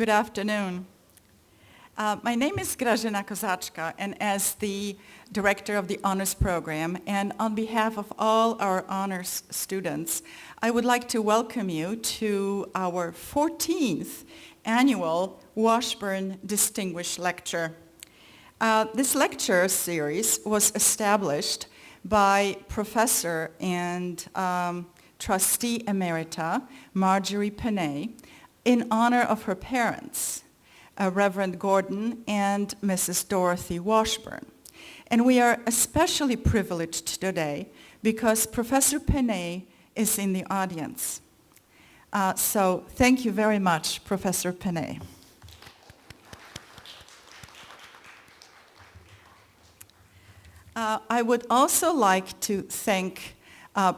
Good afternoon. My name is Grazyna Kozaczka, and as the director of the honors program, and on behalf of all our honors students, I would like to welcome you to our 14th annual Washburn Distinguished Lecture. This lecture series was established by Professor and trustee emerita Margery Pinet in honor of her parents, Reverend Gordon and Mrs. Dorothy Washburn. And we are especially privileged today because Professor Pinet is in the audience. So thank you very much, Professor Pinet. I would also like to thank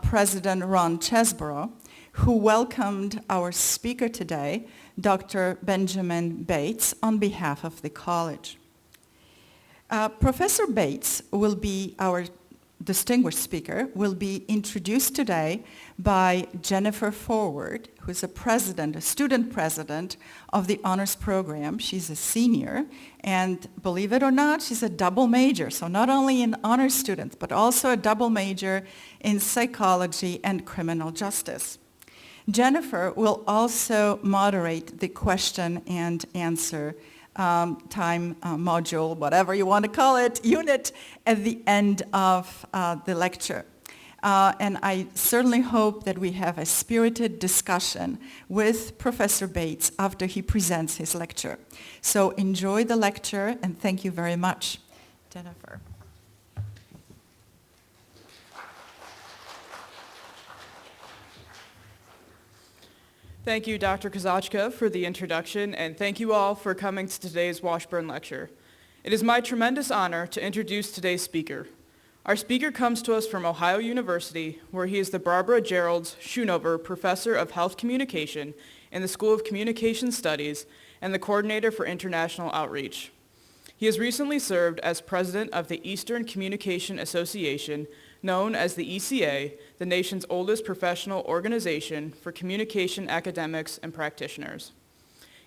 President Ron Chesborough, who welcomed our speaker today, Dr. Benjamin Bates, on behalf of the college. Professor Bates will be our distinguished speaker, will be introduced today by Jennifer Forward, who is a student president of the honors program. She's a senior, and believe it or not, she's a double major, so not only an honors student, but also a double major in psychology and criminal justice. Jennifer will also moderate the question and answer time module, whatever you want to call it, unit at the end of the lecture. And I certainly hope that we have a spirited discussion with Professor Bates after he presents his lecture. So enjoy the lecture, and thank you very much. Jennifer. Thank you, Dr. Kozaczka, for the introduction, and thank you all for coming to today's Washburn Lecture. It is my tremendous honor to introduce today's speaker. Our speaker comes to us from Ohio University, where he is the Barbara Geralds Schoonover Professor of Health Communication in the School of Communication Studies and the Coordinator for International Outreach. He has recently served as president of the Eastern Communication Association, known as the ECA, the nation's oldest professional organization for communication academics and practitioners.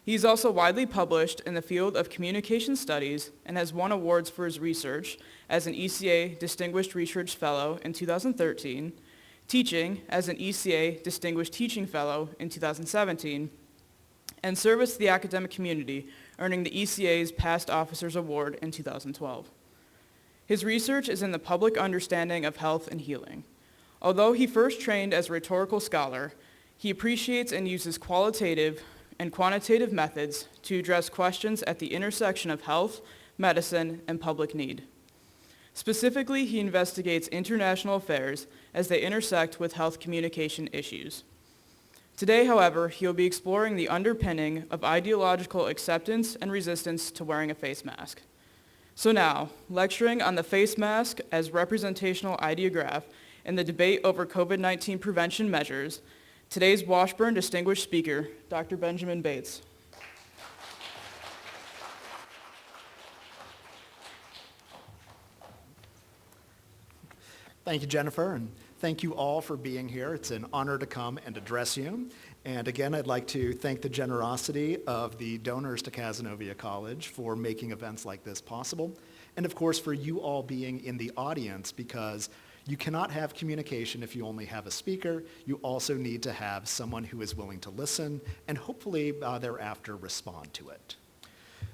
He is also widely published in the field of communication studies and has won awards for his research as an ECA Distinguished Research Fellow in 2013, teaching as an ECA Distinguished Teaching Fellow in 2017, and service to the academic community, earning the ECA's Past Officers Award in 2012. His research is in the public understanding of health and healing. Although he first trained as a rhetorical scholar, he appreciates and uses qualitative and quantitative methods to address questions at the intersection of health, medicine, and public need. Specifically, he investigates international affairs as they intersect with health communication issues. Today, however, he will be exploring the underpinning of ideological acceptance and resistance to wearing a face mask. So now, lecturing on the face mask as representational ideograph in the debate over COVID-19 prevention measures, today's Washburn Distinguished Speaker, Dr. Benjamin Bates. Thank you, Jennifer, and thank you all for being here. It's an honor to come and address you. And again, I'd like to thank the generosity of the donors to Cazenovia College for making events like this possible. And of course, for you all being in the audience, because you cannot have communication if you only have a speaker. You also need to have someone who is willing to listen and hopefully thereafter respond to it.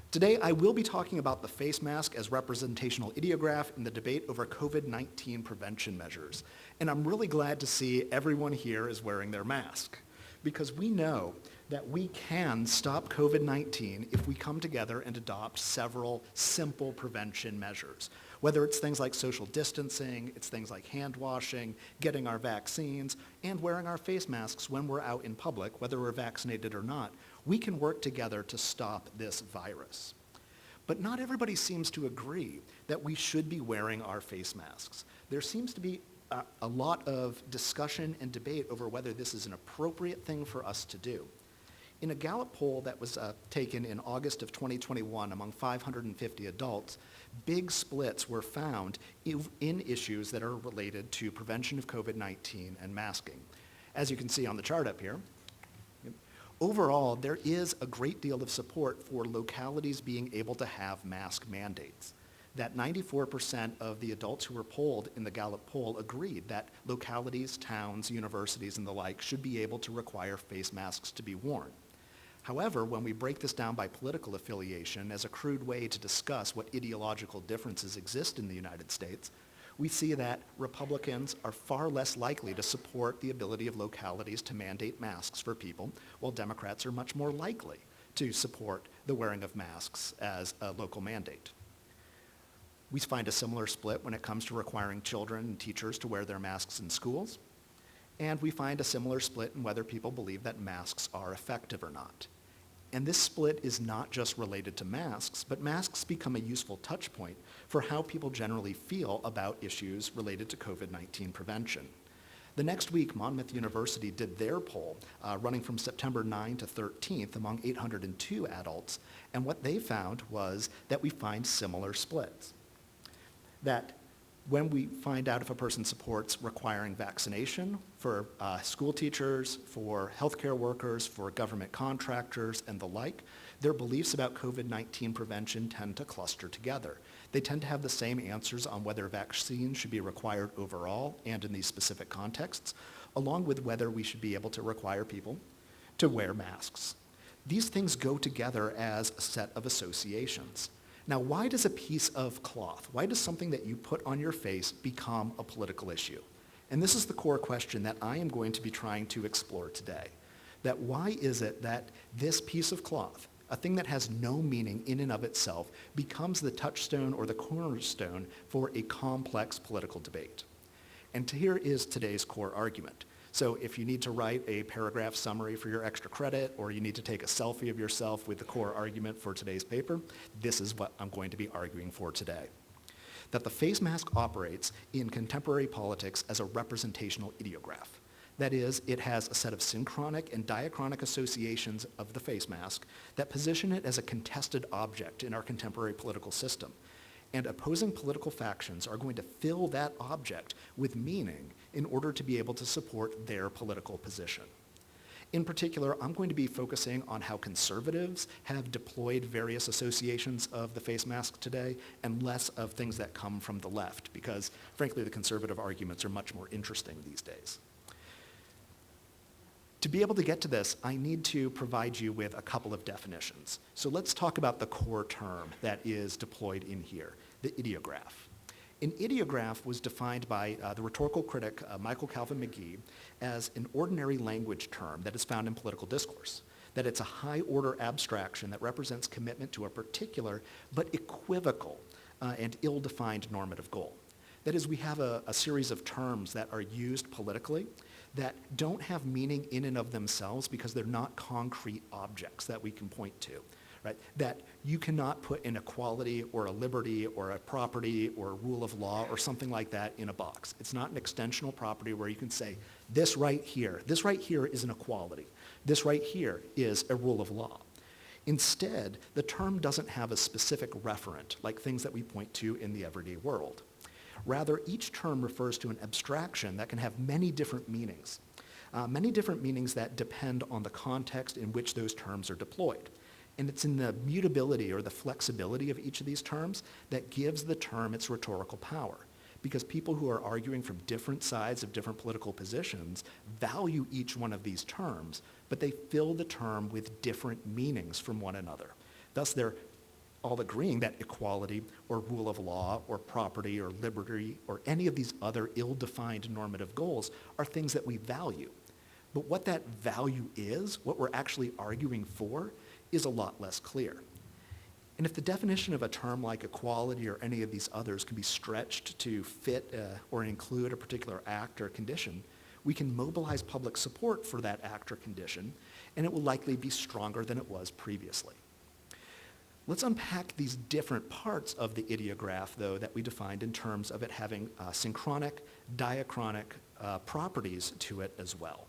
Today, I will be talking about the face mask as representational ideograph in the debate over COVID-19 prevention measures. And I'm really glad to see everyone here is wearing their mask, because we know that we can stop COVID-19 if we come together and adopt several simple prevention measures. Whether it's things like social distancing, it's things like hand washing, getting our vaccines, and wearing our face masks when we're out in public, whether we're vaccinated or not, we can work together to stop this virus. But not everybody seems to agree that we should be wearing our face masks. There seems to be a lot of discussion and debate over whether this is an appropriate thing for us to do. In a Gallup poll that was taken in August of 2021 among 550 adults, big splits were found in issues that are related to prevention of COVID-19 and masking. As you can see on the chart up here, Overall, there is a great deal of support for localities being able to have mask mandates. That 94% of the adults who were polled in the Gallup poll agreed that localities, towns, universities, and the like should be able to require face masks to be worn. However, when we break this down by political affiliation as a crude way to discuss what ideological differences exist in the United States, we see that Republicans are far less likely to support the ability of localities to mandate masks for people, while Democrats are much more likely to support the wearing of masks as a local mandate. We find a similar split when it comes to requiring children and teachers to wear their masks in schools, and we find a similar split in whether people believe that masks are effective or not. And this split is not just related to masks, but masks become a useful touch point for how people generally feel about issues related to COVID-19 prevention. The next week, Monmouth University did their poll, running from September 9 to 13th among 802 adults, and what they found was that we find similar splits. That when we find out if a person supports requiring vaccination for school teachers, for healthcare workers, for government contractors, and the like, their beliefs about COVID-19 prevention tend to cluster together. They tend to have the same answers on whether vaccines should be required overall and in these specific contexts, along with whether we should be able to require people to wear masks. These things go together as a set of associations. Now, why does a piece of cloth, why does something that you put on your face become a political issue? And this is the core question that I am going to be trying to explore today. That why is it that this piece of cloth, a thing that has no meaning in and of itself, becomes the touchstone or the cornerstone for a complex political debate? And here is today's core argument. So if you need to write a paragraph summary for your extra credit, or you need to take a selfie of yourself with the core argument for today's paper, this is what I'm going to be arguing for today. That the face mask operates in contemporary politics as a representational ideograph. That is, it has a set of synchronic and diachronic associations of the face mask that position it as a contested object in our contemporary political system. And opposing political factions are going to fill that object with meaning in order to be able to support their political position. In particular, I'm going to be focusing on how conservatives have deployed various associations of the face mask today, and less of things that come from the left, because frankly, the conservative arguments are much more interesting these days. To be able to get to this, I need to provide you with a couple of definitions. So let's talk about the core term that is deployed in here, the ideograph. An ideograph was defined by the rhetorical critic Michael Calvin McGee as an ordinary language term that is found in political discourse, that it's a high-order abstraction that represents commitment to a particular but equivocal and ill-defined normative goal. That is, we have a series of terms that are used politically that don't have meaning in and of themselves because they're not concrete objects that we can point to, right? That you cannot put an equality or a liberty or a property or a rule of law or something like that in a box. It's not an extensional property where you can say, this right here is an equality. This right here is a rule of law. Instead, the term doesn't have a specific referent, like things that we point to in the everyday world. Rather, each term refers to an abstraction that can have many different meanings that depend on the context in which those terms are deployed. And it's in the mutability or the flexibility of each of these terms that gives the term its rhetorical power, because people who are arguing from different sides of different political positions value each one of these terms, but they fill the term with different meanings from one another. Thus, they're all agreeing that equality or rule of law or property or liberty or any of these other ill-defined normative goals are things that we value. But what that value is, what we're actually arguing for, is a lot less clear. And if the definition of a term like equality or any of these others can be stretched to fit or include a particular act or condition, we can mobilize public support for that act or condition, and it will likely be stronger than it was previously. Let's unpack these different parts of the ideograph, though, that we defined in terms of it having synchronic, diachronic properties to it as well.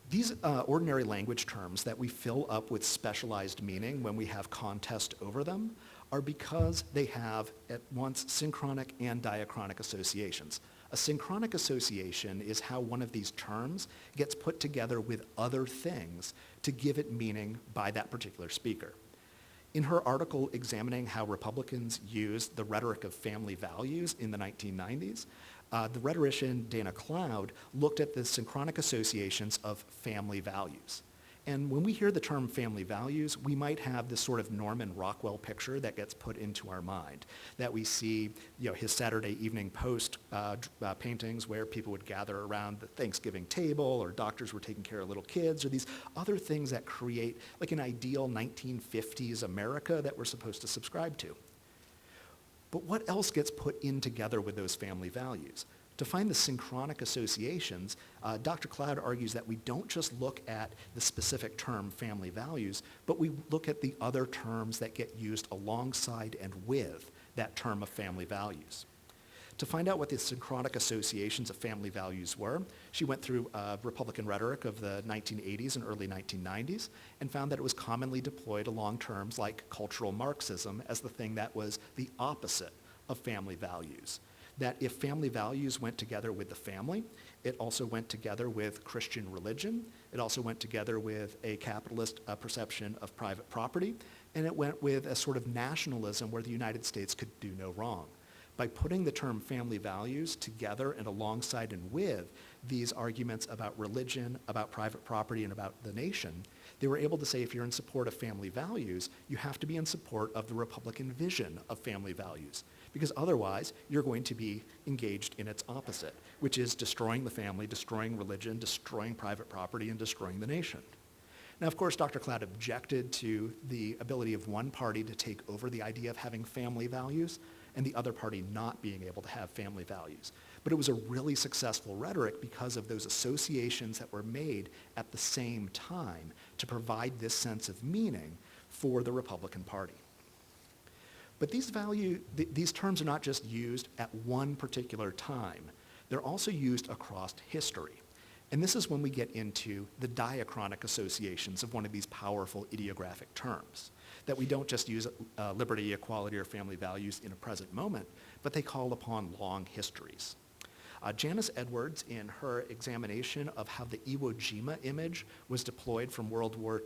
These ordinary language terms that we fill up with specialized meaning when we have contest over them are because they have at once synchronic and diachronic associations. A synchronic association is how one of these terms gets put together with other things to give it meaning by that particular speaker. In her article examining how Republicans used the rhetoric of family values in the 1990s, the rhetorician Dana Cloud looked at the synchronic associations of family values. And when we hear the term family values, we might have this sort of Norman Rockwell picture that gets put into our mind, that we see, his Saturday Evening Post paintings where people would gather around the Thanksgiving table, or doctors were taking care of little kids, or these other things that create like an ideal 1950s America that we're supposed to subscribe to. But what else gets put in together with those family values? To find the synchronic associations, Dr. Cloud argues that we don't just look at the specific term family values, but we look at the other terms that get used alongside and with that term of family values. To find out what the synchronic associations of family values were, she went through Republican rhetoric of the 1980s and early 1990s and found that it was commonly deployed along terms like cultural Marxism as the thing that was the opposite of family values. That if family values went together with the family, it also went together with Christian religion, it also went together with a capitalist perception of private property, and it went with a sort of nationalism where the United States could do no wrong. By putting the term family values together and alongside and with these arguments about religion, about private property, and about the nation, they were able to say if you're in support of family values, you have to be in support of the Republican vision of family values. Because otherwise, you're going to be engaged in its opposite, which is destroying the family, destroying religion, destroying private property, and destroying the nation. Now, of course, Dr. Cloud objected to the ability of one party to take over the idea of having family values and the other party not being able to have family values. But it was a really successful rhetoric because of those associations that were made at the same time to provide this sense of meaning for the Republican Party. But these terms are not just used at one particular time. They're also used across history. And this is when we get into the diachronic associations of one of these powerful ideographic terms, that we don't just use liberty, equality, or family values in a present moment, but they call upon long histories. Janice Edwards, in her examination of how the Iwo Jima image was deployed from World War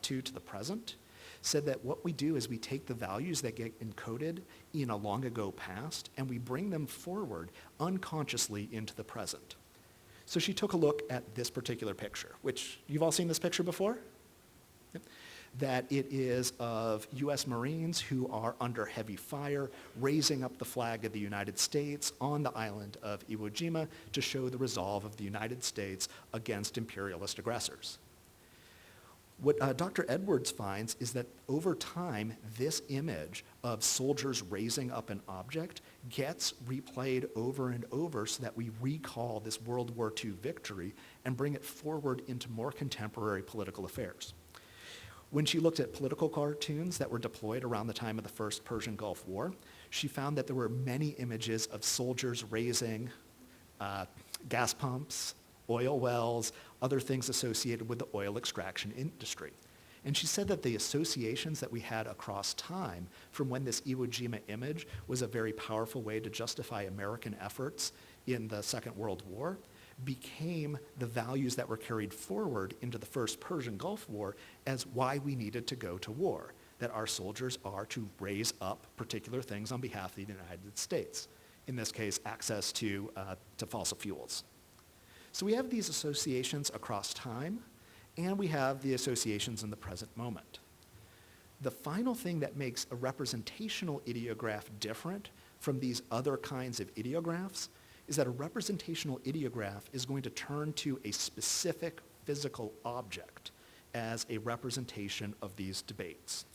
II to the present, said that what we do is we take the values that get encoded in a long ago past and we bring them forward unconsciously into the present. So she took a look at this particular picture, which you've all seen this picture before? Yep. That it is of US Marines who are under heavy fire, raising up the flag of the United States on the island of Iwo Jima to show the resolve of the United States against imperialist aggressors. What Dr. Edwards finds is that over time, this image of soldiers raising up an object gets replayed over and over so that we recall this World War II victory and bring it forward into more contemporary political affairs. When she looked at political cartoons that were deployed around the time of the First Persian Gulf War, she found that there were many images of soldiers raising gas pumps, oil wells, other things associated with the oil extraction industry. And she said that the associations that we had across time from when this Iwo Jima image was a very powerful way to justify American efforts in the Second World War became the values that were carried forward into the First Persian Gulf War as why we needed to go to war, that our soldiers are to raise up particular things on behalf of the United States. In this case, access to fossil fuels. So we have these associations across time, and we have the associations in the present moment. The final thing that makes a representational ideograph different from these other kinds of ideographs is that a representational ideograph is going to turn to a specific physical object as a representation of these debates.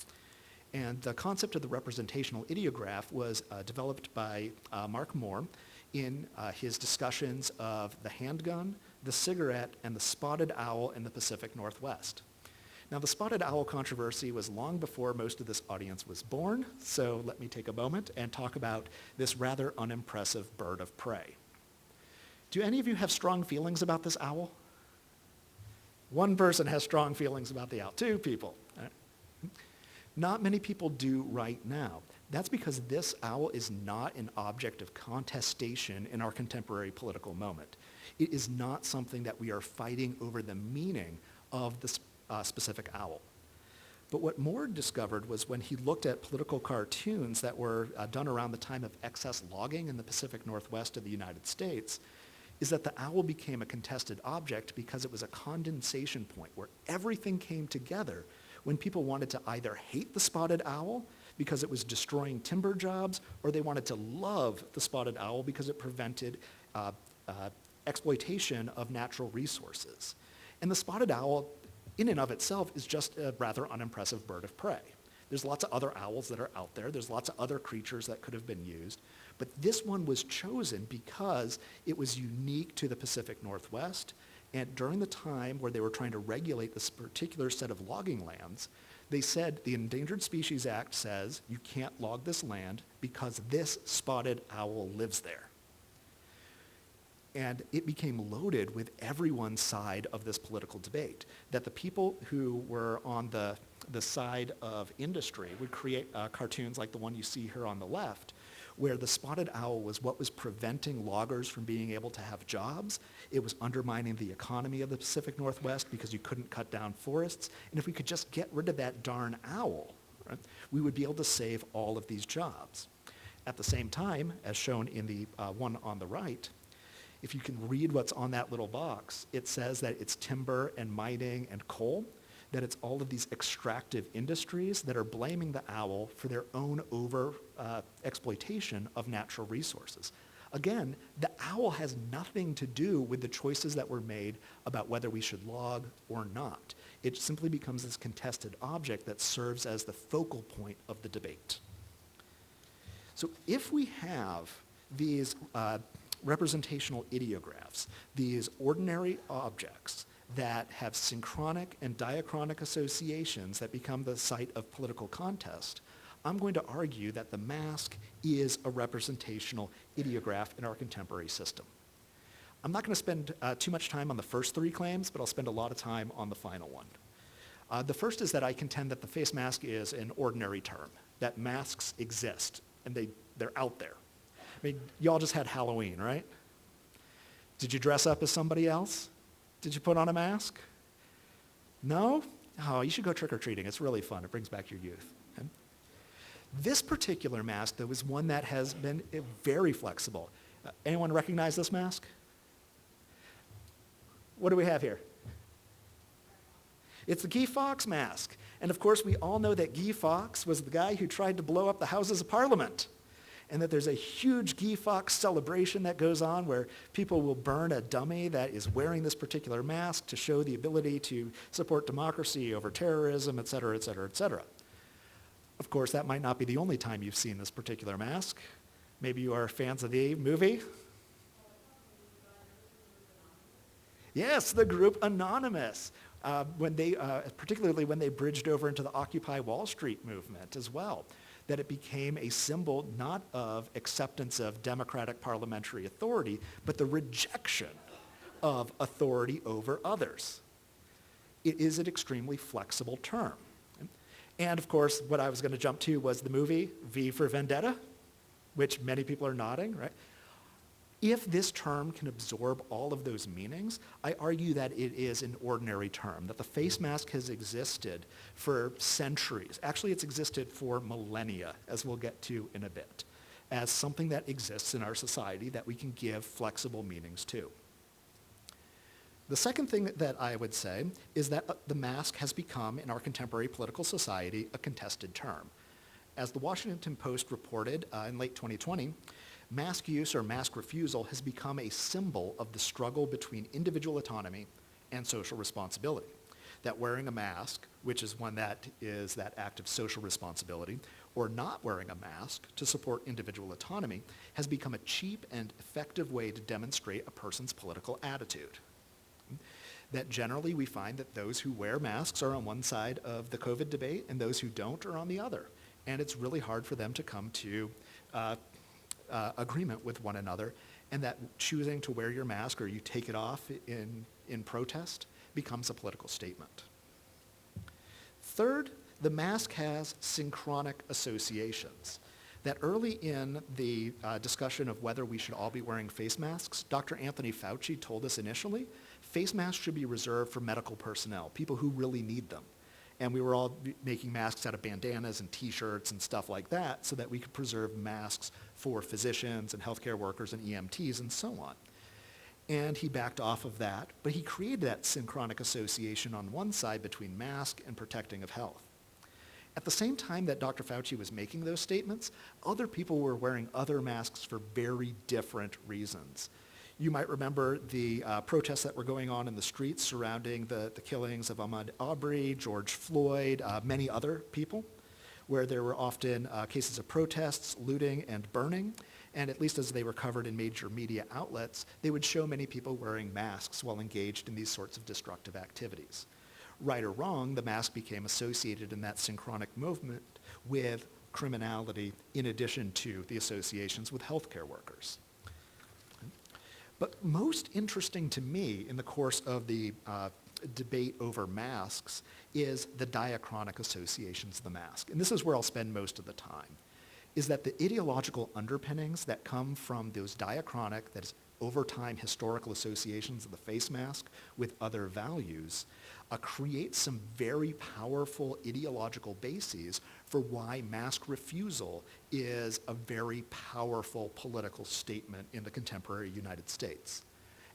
And the concept of the representational ideograph was developed by Mark Moore in his discussions of the handgun, the cigarette, and the spotted owl in the Pacific Northwest. Now, the spotted owl controversy was long before most of this audience was born, so let me take a moment and talk about this rather unimpressive bird of prey. Do any of you have strong feelings about this owl? One person has strong feelings about the owl. Two people. Not many people do right now. That's because this owl is not an object of contestation in our contemporary political moment. It is not something that we are fighting over the meaning of the specific owl. But what Moore discovered was when he looked at political cartoons that were done around the time of excess logging in the Pacific Northwest of the United States, is that the owl became a contested object because it was a condensation point where everything came together when people wanted to either hate the spotted owl because it was destroying timber jobs, or they wanted to love the spotted owl because it prevented exploitation of natural resources. And the spotted owl, in and of itself, is just a rather unimpressive bird of prey. There's lots of other owls that are out there. There's lots of other creatures that could have been used. But this one was chosen because it was unique to the Pacific Northwest. And during the time where they were trying to regulate this particular set of logging lands, they said the Endangered Species Act says you can't log this land because this spotted owl lives there. And it became loaded with everyone's side of this political debate, that the people who were on the side of industry would create cartoons like the one you see here on the left, where the spotted owl was what was preventing loggers from being able to have jobs. It was undermining the economy of the Pacific Northwest because you couldn't cut down forests. And if we could just get rid of that darn owl, right, we would be able to save all of these jobs. At the same time, as shown in the one on the right, if you can read what's on that little box, it says that it's timber and mining and coal, that it's all of these extractive industries that are blaming the owl for their own exploitation of natural resources. Again, the owl has nothing to do with the choices that were made about whether we should log or not. It simply becomes this contested object that serves as the focal point of the debate. So if we have these representational ideographs, these ordinary objects that have synchronic and diachronic associations that become the site of political contest, I'm going to argue that the mask is a representational ideograph in our contemporary system. I'm not going to spend too much time on the first three claims, but I'll spend a lot of time on the final one. The first is that I contend that the face mask is an ordinary term, that masks exist, and they're out there. I mean, y'all just had Halloween, right? Did you dress up as somebody else? Did you put on a mask? No? Oh, you should go trick-or-treating. It's really fun. It brings back your youth. Okay? This particular mask, though, is one that has been very flexible. Anyone recognize this mask? What do we have here? It's the Guy Fawkes mask. And of course, we all know that Guy Fawkes was the guy who tried to blow up the Houses of Parliament. And that there's a huge Guy Fawkes celebration that goes on where people will burn a dummy that is wearing this particular mask to show the ability to support democracy over terrorism, et cetera, et cetera, et cetera. Of course, that might not be the only time you've seen this particular mask. Maybe you are fans of the movie. Yes, the group Anonymous. Particularly when they bridged over into the Occupy Wall Street movement as well, that it became a symbol not of acceptance of democratic parliamentary authority, but the rejection of authority over others. It is an extremely flexible term. And of course, what I was going to jump to was the movie V for Vendetta, which many people are nodding, right? If this term can absorb all of those meanings, I argue that it is an ordinary term, that the face mask has existed for centuries. Actually, it's existed for millennia, as we'll get to in a bit, as something that exists in our society that we can give flexible meanings to. The second thing that I would say is that the mask has become, in our contemporary political society, a contested term. As the Washington Post reported in late 2020, mask use or mask refusal has become a symbol of the struggle between individual autonomy and social responsibility. That wearing a mask, which is one that is that act of social responsibility, or not wearing a mask to support individual autonomy, has become a cheap and effective way to demonstrate a person's political attitude. That generally we find that those who wear masks are on one side of the COVID debate and those who don't are on the other. And it's really hard for them to come to agreement with one another, and that choosing to wear your mask or you take it off in protest becomes a political statement. Third, the mask has synchronic associations. that early in the discussion of whether we should all be wearing face masks, Dr. Anthony Fauci told us initially, face masks should be reserved for medical personnel, people who really need them. And we were all making masks out of bandanas and t-shirts and stuff like that so that we could preserve masks for physicians and healthcare workers and EMTs and so on. And he backed off of that, but he created that synchronic association on one side between mask and protecting of health. At the same time that Dr. Fauci was making those statements, other people were wearing other masks for very different reasons. You might remember the protests that were going on in the streets surrounding the killings of Ahmaud Arbery, George Floyd, many other people, where there were often cases of protests, looting, and burning. And at least as they were covered in major media outlets, they would show many people wearing masks while engaged in these sorts of destructive activities. Right or wrong, the mask became associated in that synchronic movement with criminality in addition to the associations with healthcare workers. But most interesting to me in the course of the debate over masks is the diachronic associations of the mask. And this is where I'll spend most of the time, is that the ideological underpinnings that come from those diachronic, that is over time historical associations of the face mask with other values, create some very powerful ideological bases for why mask refusal is a very powerful political statement in the contemporary United States.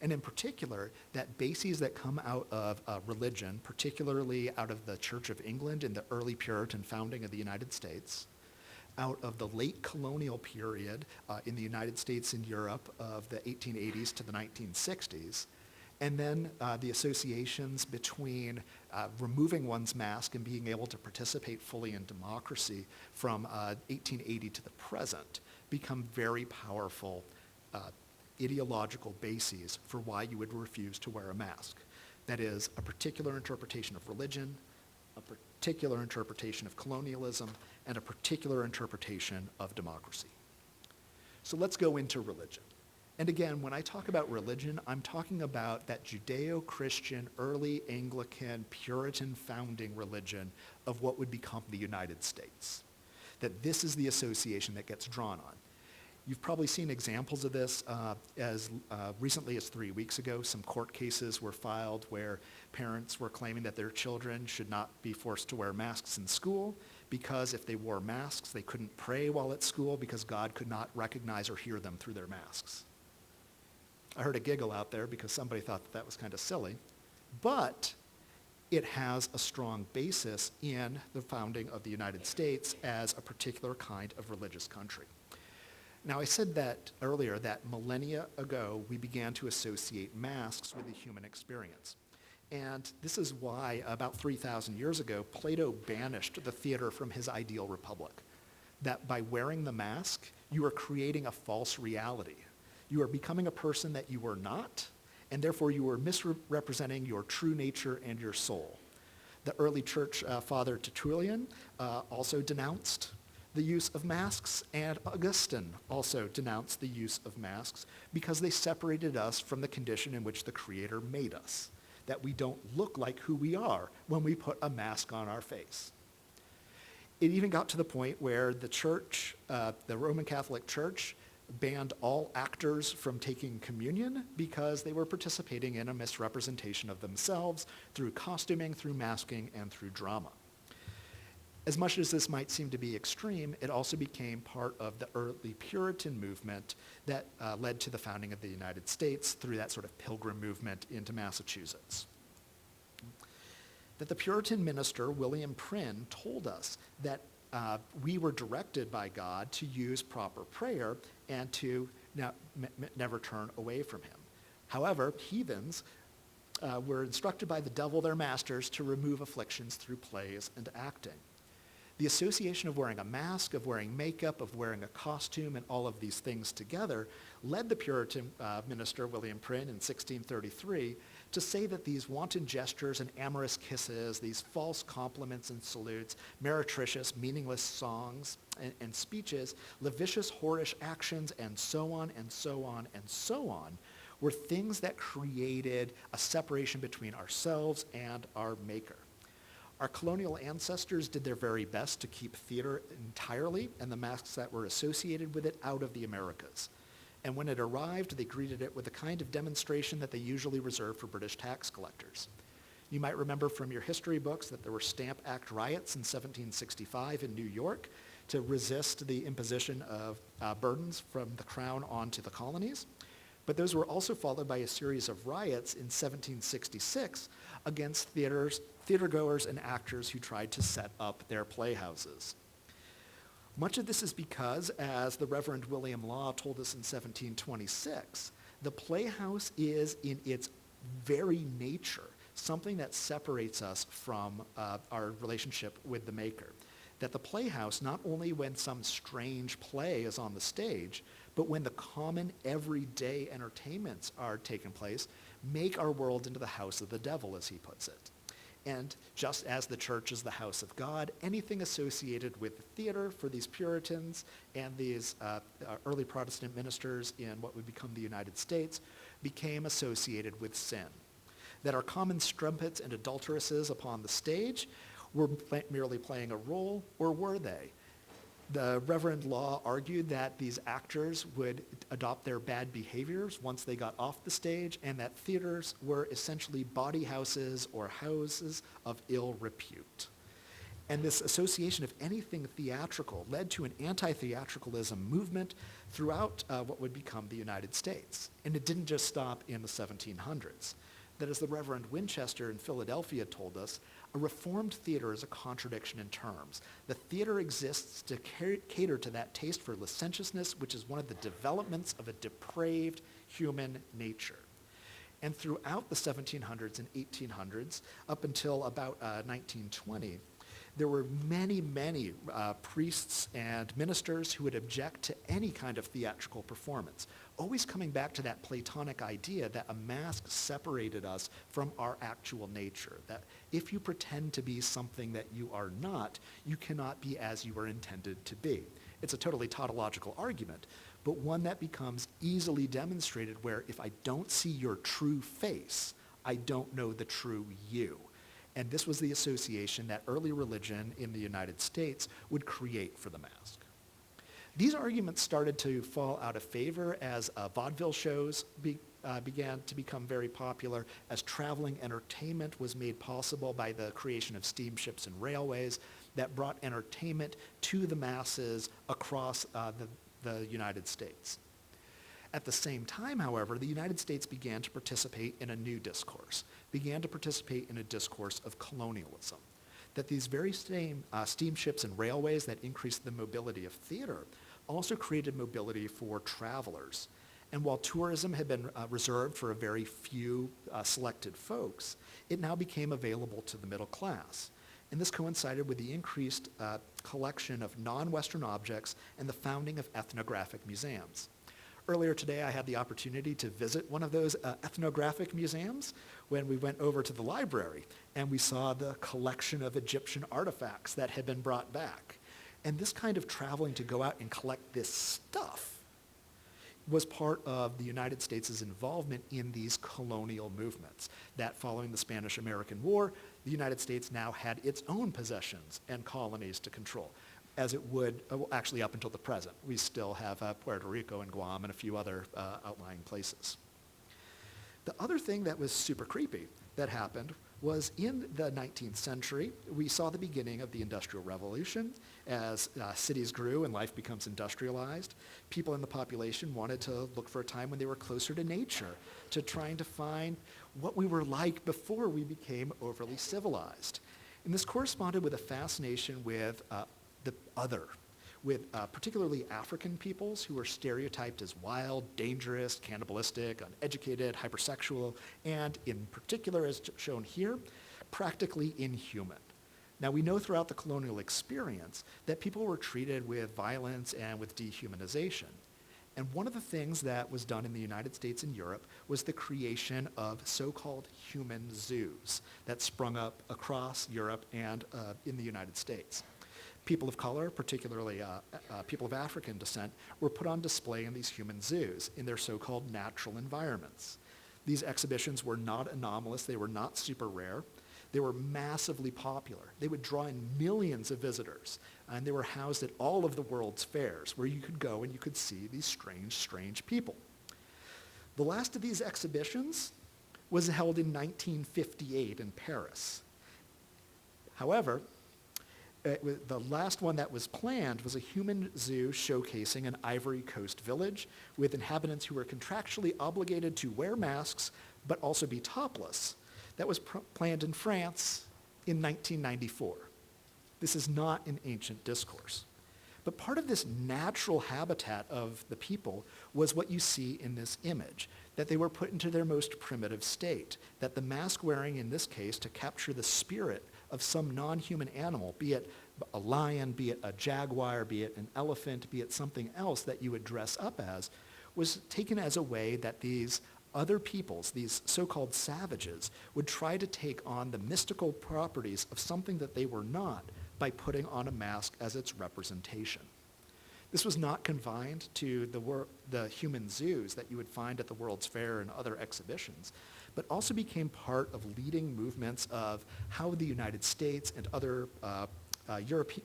And in particular, that bases that come out of religion, particularly out of the Church of England in the early Puritan founding of the United States, out of the late colonial period in the United States and Europe of the 1880s to the 1960s, and then the associations between removing one's mask and being able to participate fully in democracy from 1880 to the present become very powerful ideological bases for why you would refuse to wear a mask. That is, a particular interpretation of religion, a particular interpretation of colonialism, and a particular interpretation of democracy. So let's go into religion. And again, when I talk about religion, I'm talking about that Judeo-Christian, early Anglican, Puritan founding religion of what would become the United States. That this is the association that gets drawn on. You've probably seen examples of this as recently as 3 weeks ago. Some court cases were filed where parents were claiming that their children should not be forced to wear masks in school because if they wore masks, they couldn't pray while at school because God could not recognize or hear them through their masks. I heard a giggle out there because somebody thought that was kind of silly, but it has a strong basis in the founding of the United States as a particular kind of religious country. Now, I said that earlier, that millennia ago, we began to associate masks with the human experience. And this is why, about 3,000 years ago, Plato banished the theater from his ideal republic. That by wearing the mask, you are creating a false reality. You are becoming a person that you are not, and therefore you are misrepresenting your true nature and your soul. The early church father Tertullian also denounced the use of masks, and Augustine also denounced the use of masks because they separated us from the condition in which the Creator made us, that we don't look like who we are when we put a mask on our face. It even got to the point where the church, the Roman Catholic Church, banned all actors from taking communion because they were participating in a misrepresentation of themselves through costuming, through masking, and through drama. As much as this might seem to be extreme, it also became part of the early Puritan movement that led to the founding of the United States through that sort of pilgrim movement into Massachusetts. That the Puritan minister, William Prynne, told us that we were directed by God to use proper prayer and to never turn away from him. However, heathens were instructed by the devil, their masters, to remove afflictions through plays and acting. The association of wearing a mask, of wearing makeup, of wearing a costume, and all of these things together led the Puritan minister, William Prynne, in 1633 to say that these wanton gestures and amorous kisses, these false compliments and salutes, meretricious, meaningless songs and speeches, lascivious, whorish actions, and so on and so on and so on, were things that created a separation between ourselves and our Maker. Our colonial ancestors did their very best to keep theater entirely and the masks that were associated with it out of the Americas. And when it arrived, they greeted it with the kind of demonstration that they usually reserved for British tax collectors. You might remember from your history books that there were Stamp Act riots in 1765 in New York to resist the imposition of burdens from the crown onto the colonies. But those were also followed by a series of riots in 1766 against theatergoers and actors who tried to set up their playhouses. Much of this is because, as the Reverend William Law told us in 1726, the playhouse is in its very nature something that separates us from our relationship with the maker. That the playhouse, not only when some strange play is on the stage, but when the common everyday entertainments are taking place, make our world into the house of the devil, as he puts it. And just as the church is the house of God, anything associated with the theater for these Puritans and these early Protestant ministers in what would become the United States became associated with sin. That our common strumpets and adulteresses upon the stage were merely playing a role, or were they? The Reverend Law argued that these actors would adopt their bad behaviors once they got off the stage, and that theaters were essentially bawdy houses or houses of ill repute. And this association of anything theatrical led to an anti-theatricalism movement throughout what would become the United States. And it didn't just stop in the 1700s. That, as the Reverend Winchester in Philadelphia told us, a reformed theater is a contradiction in terms. The theater exists to cater to that taste for licentiousness, which is one of the developments of a depraved human nature. And throughout the 1700s and 1800s, up until about 1920, there were many, many priests and ministers who would object to any kind of theatrical performance, always coming back to that Platonic idea that a mask separated us from our actual nature, that if you pretend to be something that you are not, you cannot be as you were intended to be. It's a totally tautological argument, but one that becomes easily demonstrated where if I don't see your true face, I don't know the true you. And this was the association that early religion in the United States would create for the mask. These arguments started to fall out of favor as vaudeville shows began to become very popular, as traveling entertainment was made possible by the creation of steamships and railways that brought entertainment to the masses across the United States. At the same time, however, the United States began to participate in a new discourse, began to participate in a discourse of colonialism. That these very same steamships and railways that increased the mobility of theater also created mobility for travelers. And while tourism had been reserved for a very few selected folks, it now became available to the middle class. And this coincided with the increased collection of non-Western objects and the founding of ethnographic museums. Earlier today, I had the opportunity to visit one of those ethnographic museums when we went over to the library, and we saw the collection of Egyptian artifacts that had been brought back. And this kind of traveling to go out and collect this stuff was part of the United States' involvement in these colonial movements. That following the Spanish-American War, the United States now had its own possessions and colonies to control, as it would, actually up until the present. We still have Puerto Rico and Guam and a few other outlying places. The other thing that was super creepy that happened was in the 19th century, we saw the beginning of the Industrial Revolution. As cities grew and life becomes industrialized, people in the population wanted to look for a time when they were closer to nature, to trying to find what we were like before we became overly civilized. And this corresponded with a fascination with the other, with particularly African peoples who were stereotyped as wild, dangerous, cannibalistic, uneducated, hypersexual, and in particular, as shown here, practically inhuman. Now, we know throughout the colonial experience that people were treated with violence and with dehumanization. And one of the things that was done in the United States and Europe was the creation of so-called human zoos that sprung up across Europe and in the United States. People of color, particularly people of African descent, were put on display in these human zoos in their so-called natural environments. These exhibitions were not anomalous, they were not super rare. They were massively popular. They would draw in millions of visitors, and they were housed at all of the world's fairs, where you could go and you could see these strange, strange people. The last of these exhibitions was held in 1958 in Paris. However, the last one that was planned was a human zoo showcasing an Ivory Coast village with inhabitants who were contractually obligated to wear masks but also be topless. That was planned in France in 1994. This is not an ancient discourse. But part of this natural habitat of the people was what you see in this image, that they were put into their most primitive state, that the mask wearing in this case to capture the spirit of some non-human animal, be it a lion, be it a jaguar, be it an elephant, be it something else that you would dress up as, was taken as a way that these other peoples, these so-called savages, would try to take on the mystical properties of something that they were not by putting on a mask as its representation. This was not confined to the human zoos that you would find at the World's Fair and other exhibitions, but also became part of leading movements of how the United States and other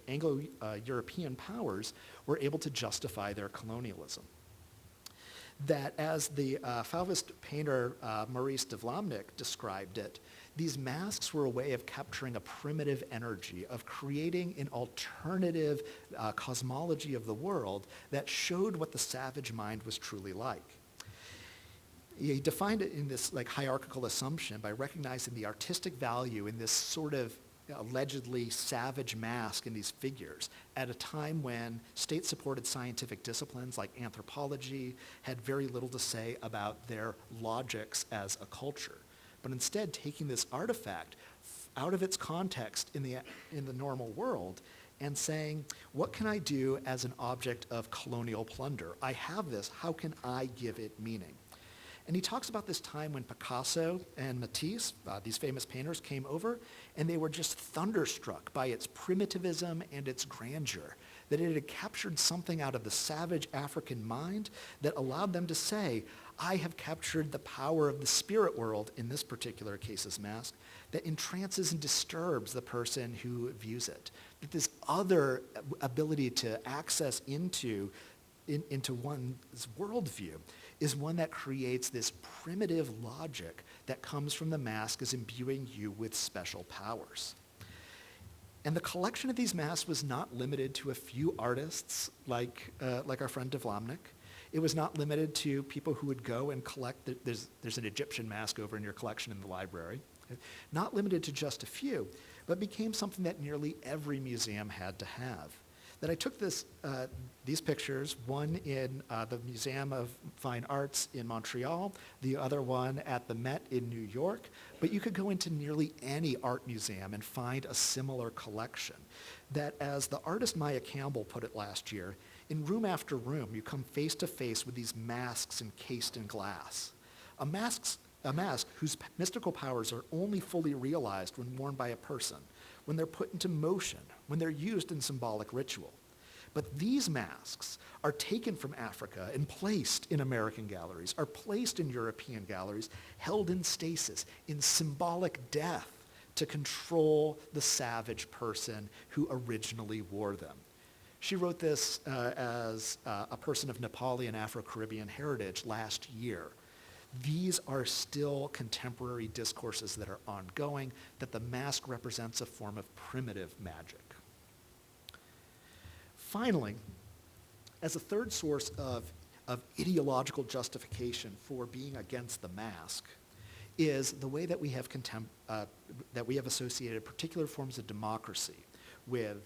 Anglo-European powers were able to justify their colonialism. That as the Fauvist painter Maurice de Vlaminck described it, these masks were a way of capturing a primitive energy, of creating an alternative cosmology of the world that showed what the savage mind was truly like. He defined it in this hierarchical assumption by recognizing the artistic value in this sort of allegedly savage mask in these figures at a time when state-supported scientific disciplines like anthropology had very little to say about their logics as a culture. But instead taking this artifact out of its context in the normal world and saying, what can I do as an object of colonial plunder? I have this, how can I give it meaning? And he talks about this time when Picasso and Matisse, these famous painters, came over, and they were just thunderstruck by its primitivism and its grandeur, that it had captured something out of the savage African mind that allowed them to say, I have captured the power of the spirit world, in this particular case's mask, that entrances and disturbs the person who views it. That this other ability to access into one's worldview is one that creates this primitive logic that comes from the mask as imbuing you with special powers. And the collection of these masks was not limited to a few artists like our friend de Vlaminck. It was not limited to people who would go and collect, there's an Egyptian mask over in your collection in the library. Not limited to just a few, but became something that nearly every museum had to have. That I took these pictures, one in the Museum of Fine Arts in Montreal, the other one at the Met in New York, but you could go into nearly any art museum and find a similar collection. That, as the artist Maya Campbell put it last year, in room after room, you come face to face with these masks encased in glass. A mask whose mystical powers are only fully realized when worn by a person, when they're put into motion, when they're used in symbolic ritual. But these masks are taken from Africa and placed in American galleries, are placed in European galleries, held in stasis, in symbolic death to control the savage person who originally wore them. She wrote this as a person of Nepali and Afro-Caribbean heritage last year. These are still contemporary discourses that are ongoing, that the mask represents a form of primitive magic. Finally, as a third source of ideological justification for being against the mask is the way that we have associated particular forms of democracy with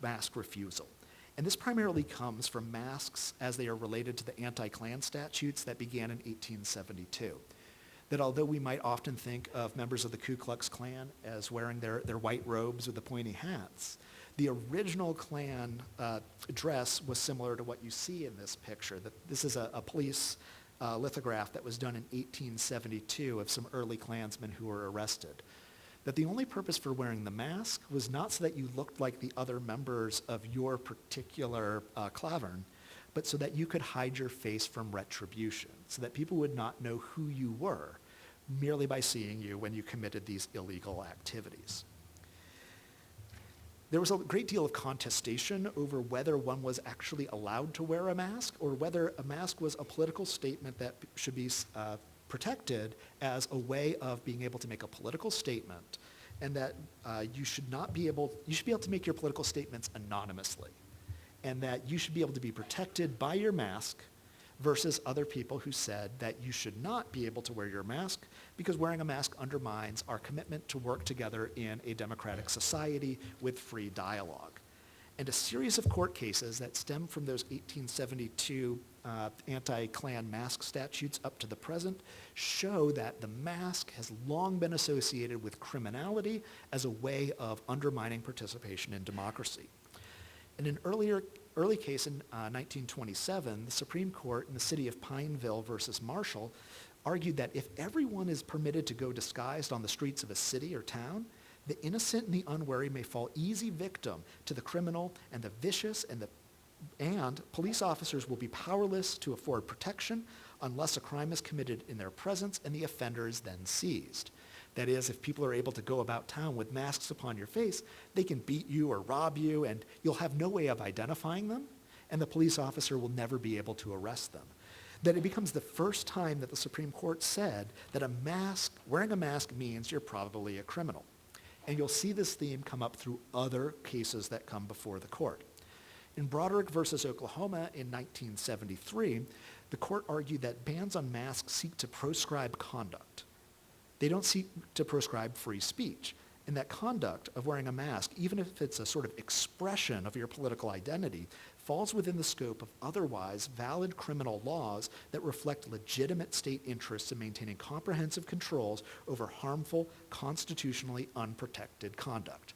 mask refusal. And this primarily comes from masks as they are related to the anti-Klan statutes that began in 1872. That although we might often think of members of the Ku Klux Klan as wearing their white robes with the pointy hats, the original Klan dress was similar to what you see in this picture. This is a police lithograph that was done in 1872 of some early Klansmen who were arrested. That the only purpose for wearing the mask was not so that you looked like the other members of your particular clavern, but so that you could hide your face from retribution, so that people would not know who you were, merely by seeing you when you committed these illegal activities. There was a great deal of contestation over whether one was actually allowed to wear a mask or whether a mask was a political statement that should be protected as a way of being able to make a political statement, and that you should be able to make your political statements anonymously, and that you should be able to be protected by your mask versus other people who said that you should not be able to wear your mask because wearing a mask undermines our commitment to work together in a democratic society with free dialogue. And a series of court cases that stem from those 1872 anti-Klan mask statutes up to the present show that the mask has long been associated with criminality as a way of undermining participation in democracy. In an early case in 1927, the Supreme Court in the city of Pineville versus Marshall argued that if everyone is permitted to go disguised on the streets of a city or town, the innocent and the unwary may fall easy victim to the criminal and the vicious, and police officers will be powerless to afford protection unless a crime is committed in their presence and the offender is then seized. That is, if people are able to go about town with masks upon your face, they can beat you or rob you, and you'll have no way of identifying them, and the police officer will never be able to arrest them. That it becomes the first time that the Supreme Court said that wearing a mask means you're probably a criminal. And you'll see this theme come up through other cases that come before the court. In Broderick versus Oklahoma in 1973, the court argued that bans on masks seek to proscribe conduct. They don't seek to proscribe free speech. And that conduct of wearing a mask, even if it's a sort of expression of your political identity, falls within the scope of otherwise valid criminal laws that reflect legitimate state interests in maintaining comprehensive controls over harmful, constitutionally unprotected conduct.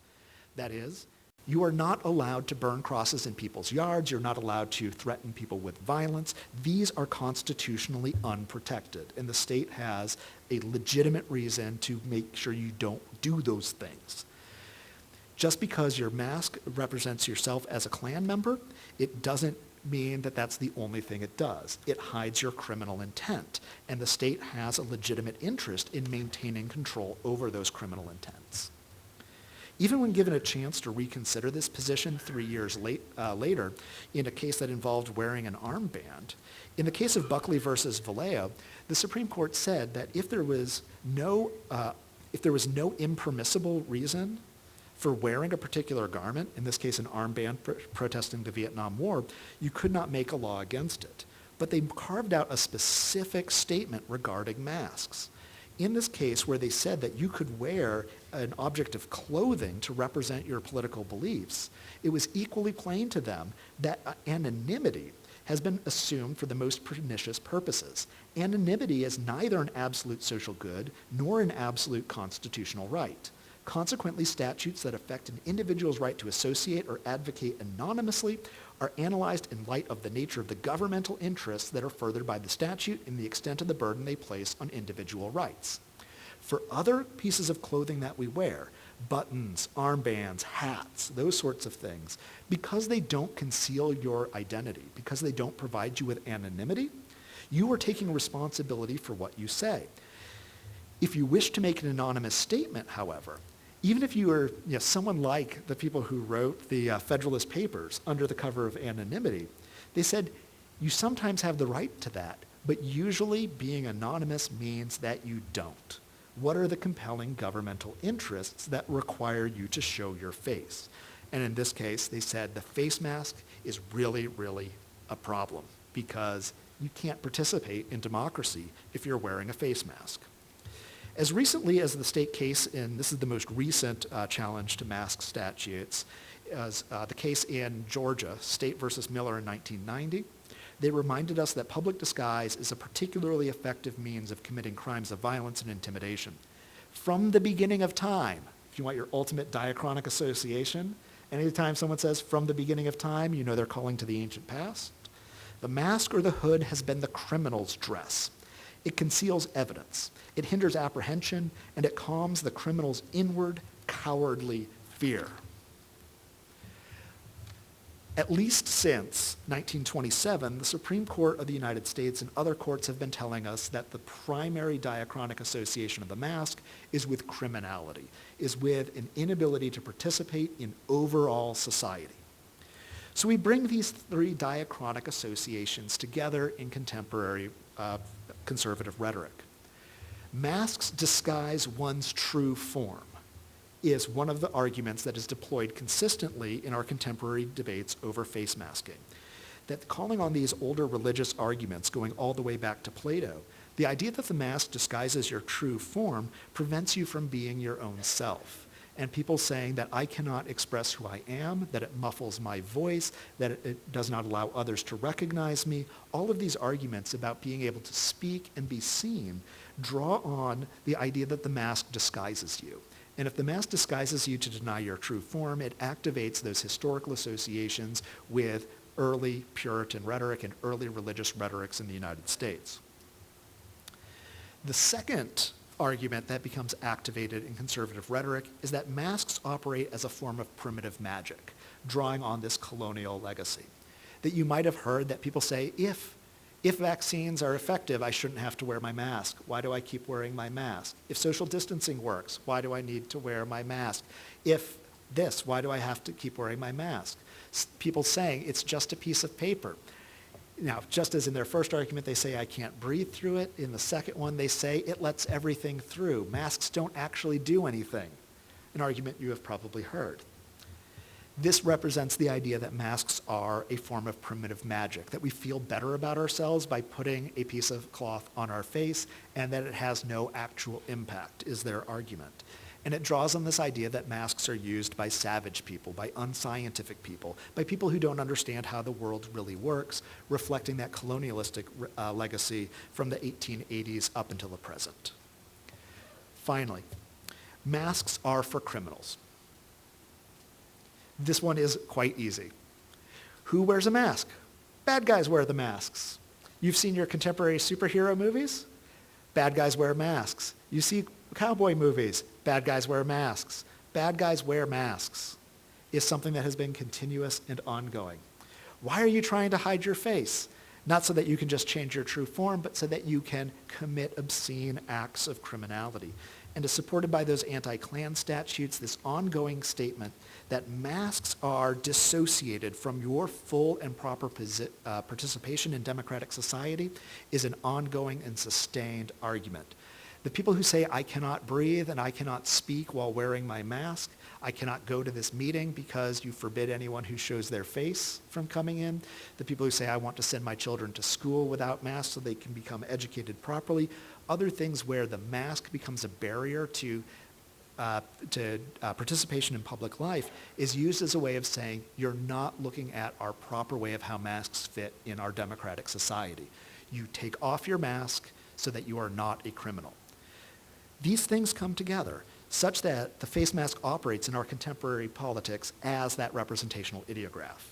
That is, you are not allowed to burn crosses in people's yards. You're not allowed to threaten people with violence. These are constitutionally unprotected, and the state has a legitimate reason to make sure you don't do those things. Just because your mask represents yourself as a Klan member, it doesn't mean that that's the only thing it does. It hides your criminal intent, and the state has a legitimate interest in maintaining control over those criminal intents. Even when given a chance to reconsider this position 3 years later in a case that involved wearing an armband, in the case of Buckley versus Vallejo, the Supreme Court said that if there was no impermissible reason for wearing a particular garment, in this case an armband protesting the Vietnam War, you could not make a law against it. But they carved out a specific statement regarding masks. In this case, where they said that you could wear an object of clothing to represent your political beliefs, it was equally plain to them that anonymity has been assumed for the most pernicious purposes. Anonymity is neither an absolute social good nor an absolute constitutional right. Consequently, statutes that affect an individual's right to associate or advocate anonymously are analyzed in light of the nature of the governmental interests that are furthered by the statute and the extent of the burden they place on individual rights. For other pieces of clothing that we wear, buttons, armbands, hats, those sorts of things, because they don't conceal your identity, because they don't provide you with anonymity, you are taking responsibility for what you say. If you wish to make an anonymous statement, however, even if you are someone like the people who wrote the Federalist Papers under the cover of anonymity, they said you sometimes have the right to that, but usually being anonymous means that you don't. What are the compelling governmental interests that require you to show your face? And in this case, they said the face mask is really, really a problem because you can't participate in democracy if you're wearing a face mask. As recently as the state case this is the most recent challenge to mask statutes, as the case in Georgia, State versus Miller in 1990, they reminded us that public disguise is a particularly effective means of committing crimes of violence and intimidation. From the beginning of time, if you want your ultimate diachronic association, anytime someone says from the beginning of time, you know they're calling to the ancient past. The mask or the hood has been the criminal's dress. It conceals evidence. It hinders apprehension, and it calms the criminal's inward, cowardly fear. At least since 1927, the Supreme Court of the United States and other courts have been telling us that the primary diachronic association of the mask is with criminality, is with an inability to participate in overall society. So we bring these three diachronic associations together in contemporary conservative rhetoric. Masks disguise one's true form is one of the arguments that is deployed consistently in our contemporary debates over face masking. That calling on these older religious arguments going all the way back to Plato, the idea that the mask disguises your true form prevents you from being your own self. And people saying that I cannot express who I am, that it muffles my voice, that it does not allow others to recognize me, all of these arguments about being able to speak and be seen draw on the idea that the mask disguises you. And if the mask disguises you to deny your true form, it activates those historical associations with early Puritan rhetoric and early religious rhetorics in the United States. The second argument that becomes activated in conservative rhetoric is that masks operate as a form of primitive magic, drawing on this colonial legacy. That you might have heard that people say, if vaccines are effective, I shouldn't have to wear my mask. Why do I keep wearing my mask? If social distancing works, why do I need to wear my mask? If this, why do I have to keep wearing my mask? People saying it's just a piece of paper. Now, just as in their first argument, they say I can't breathe through it. In the second one, they say it lets everything through. Masks don't actually do anything. An argument you have probably heard. This represents the idea that masks are a form of primitive magic, that we feel better about ourselves by putting a piece of cloth on our face, and that it has no actual impact, is their argument. And it draws on this idea that masks are used by savage people, by unscientific people, by people who don't understand how the world really works, reflecting that colonialistic legacy from the 1880s up until the present. Finally, masks are for criminals. This one is quite easy. Who wears a mask? Bad guys wear the masks. You've seen your contemporary superhero movies? Bad guys wear masks. You see cowboy movies? Bad guys wear masks. Bad guys wear masks is something that has been continuous and ongoing. Why are you trying to hide your face? Not so that you can just change your true form, but so that you can commit obscene acts of criminality. And is supported by those anti-Klan statutes, this ongoing statement that masks are dissociated from your full and proper participation in democratic society is an ongoing and sustained argument. The people who say, I cannot breathe and I cannot speak while wearing my mask, I cannot go to this meeting because you forbid anyone who shows their face from coming in. The people who say, I want to send my children to school without masks so they can become educated properly. Other things where the mask becomes a barrier to participation in public life is used as a way of saying, you're not looking at our proper way of how masks fit in our democratic society. You take off your mask so that you are not a criminal. These things come together such that the face mask operates in our contemporary politics as that representational ideograph.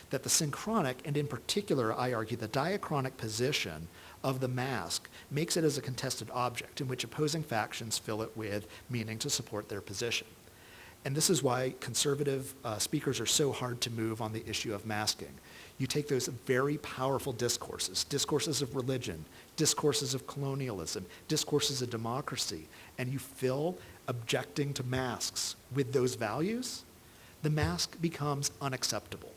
That the synchronic, and in particular, I argue, the diachronic position of the mask makes it as a contested object in which opposing factions fill it with meaning to support their position. And this is why conservative speakers are so hard to move on the issue of masking. You take those very powerful discourses of religion, discourses of colonialism, discourses of democracy, and you fill objecting to masks with those values, the mask becomes unacceptable.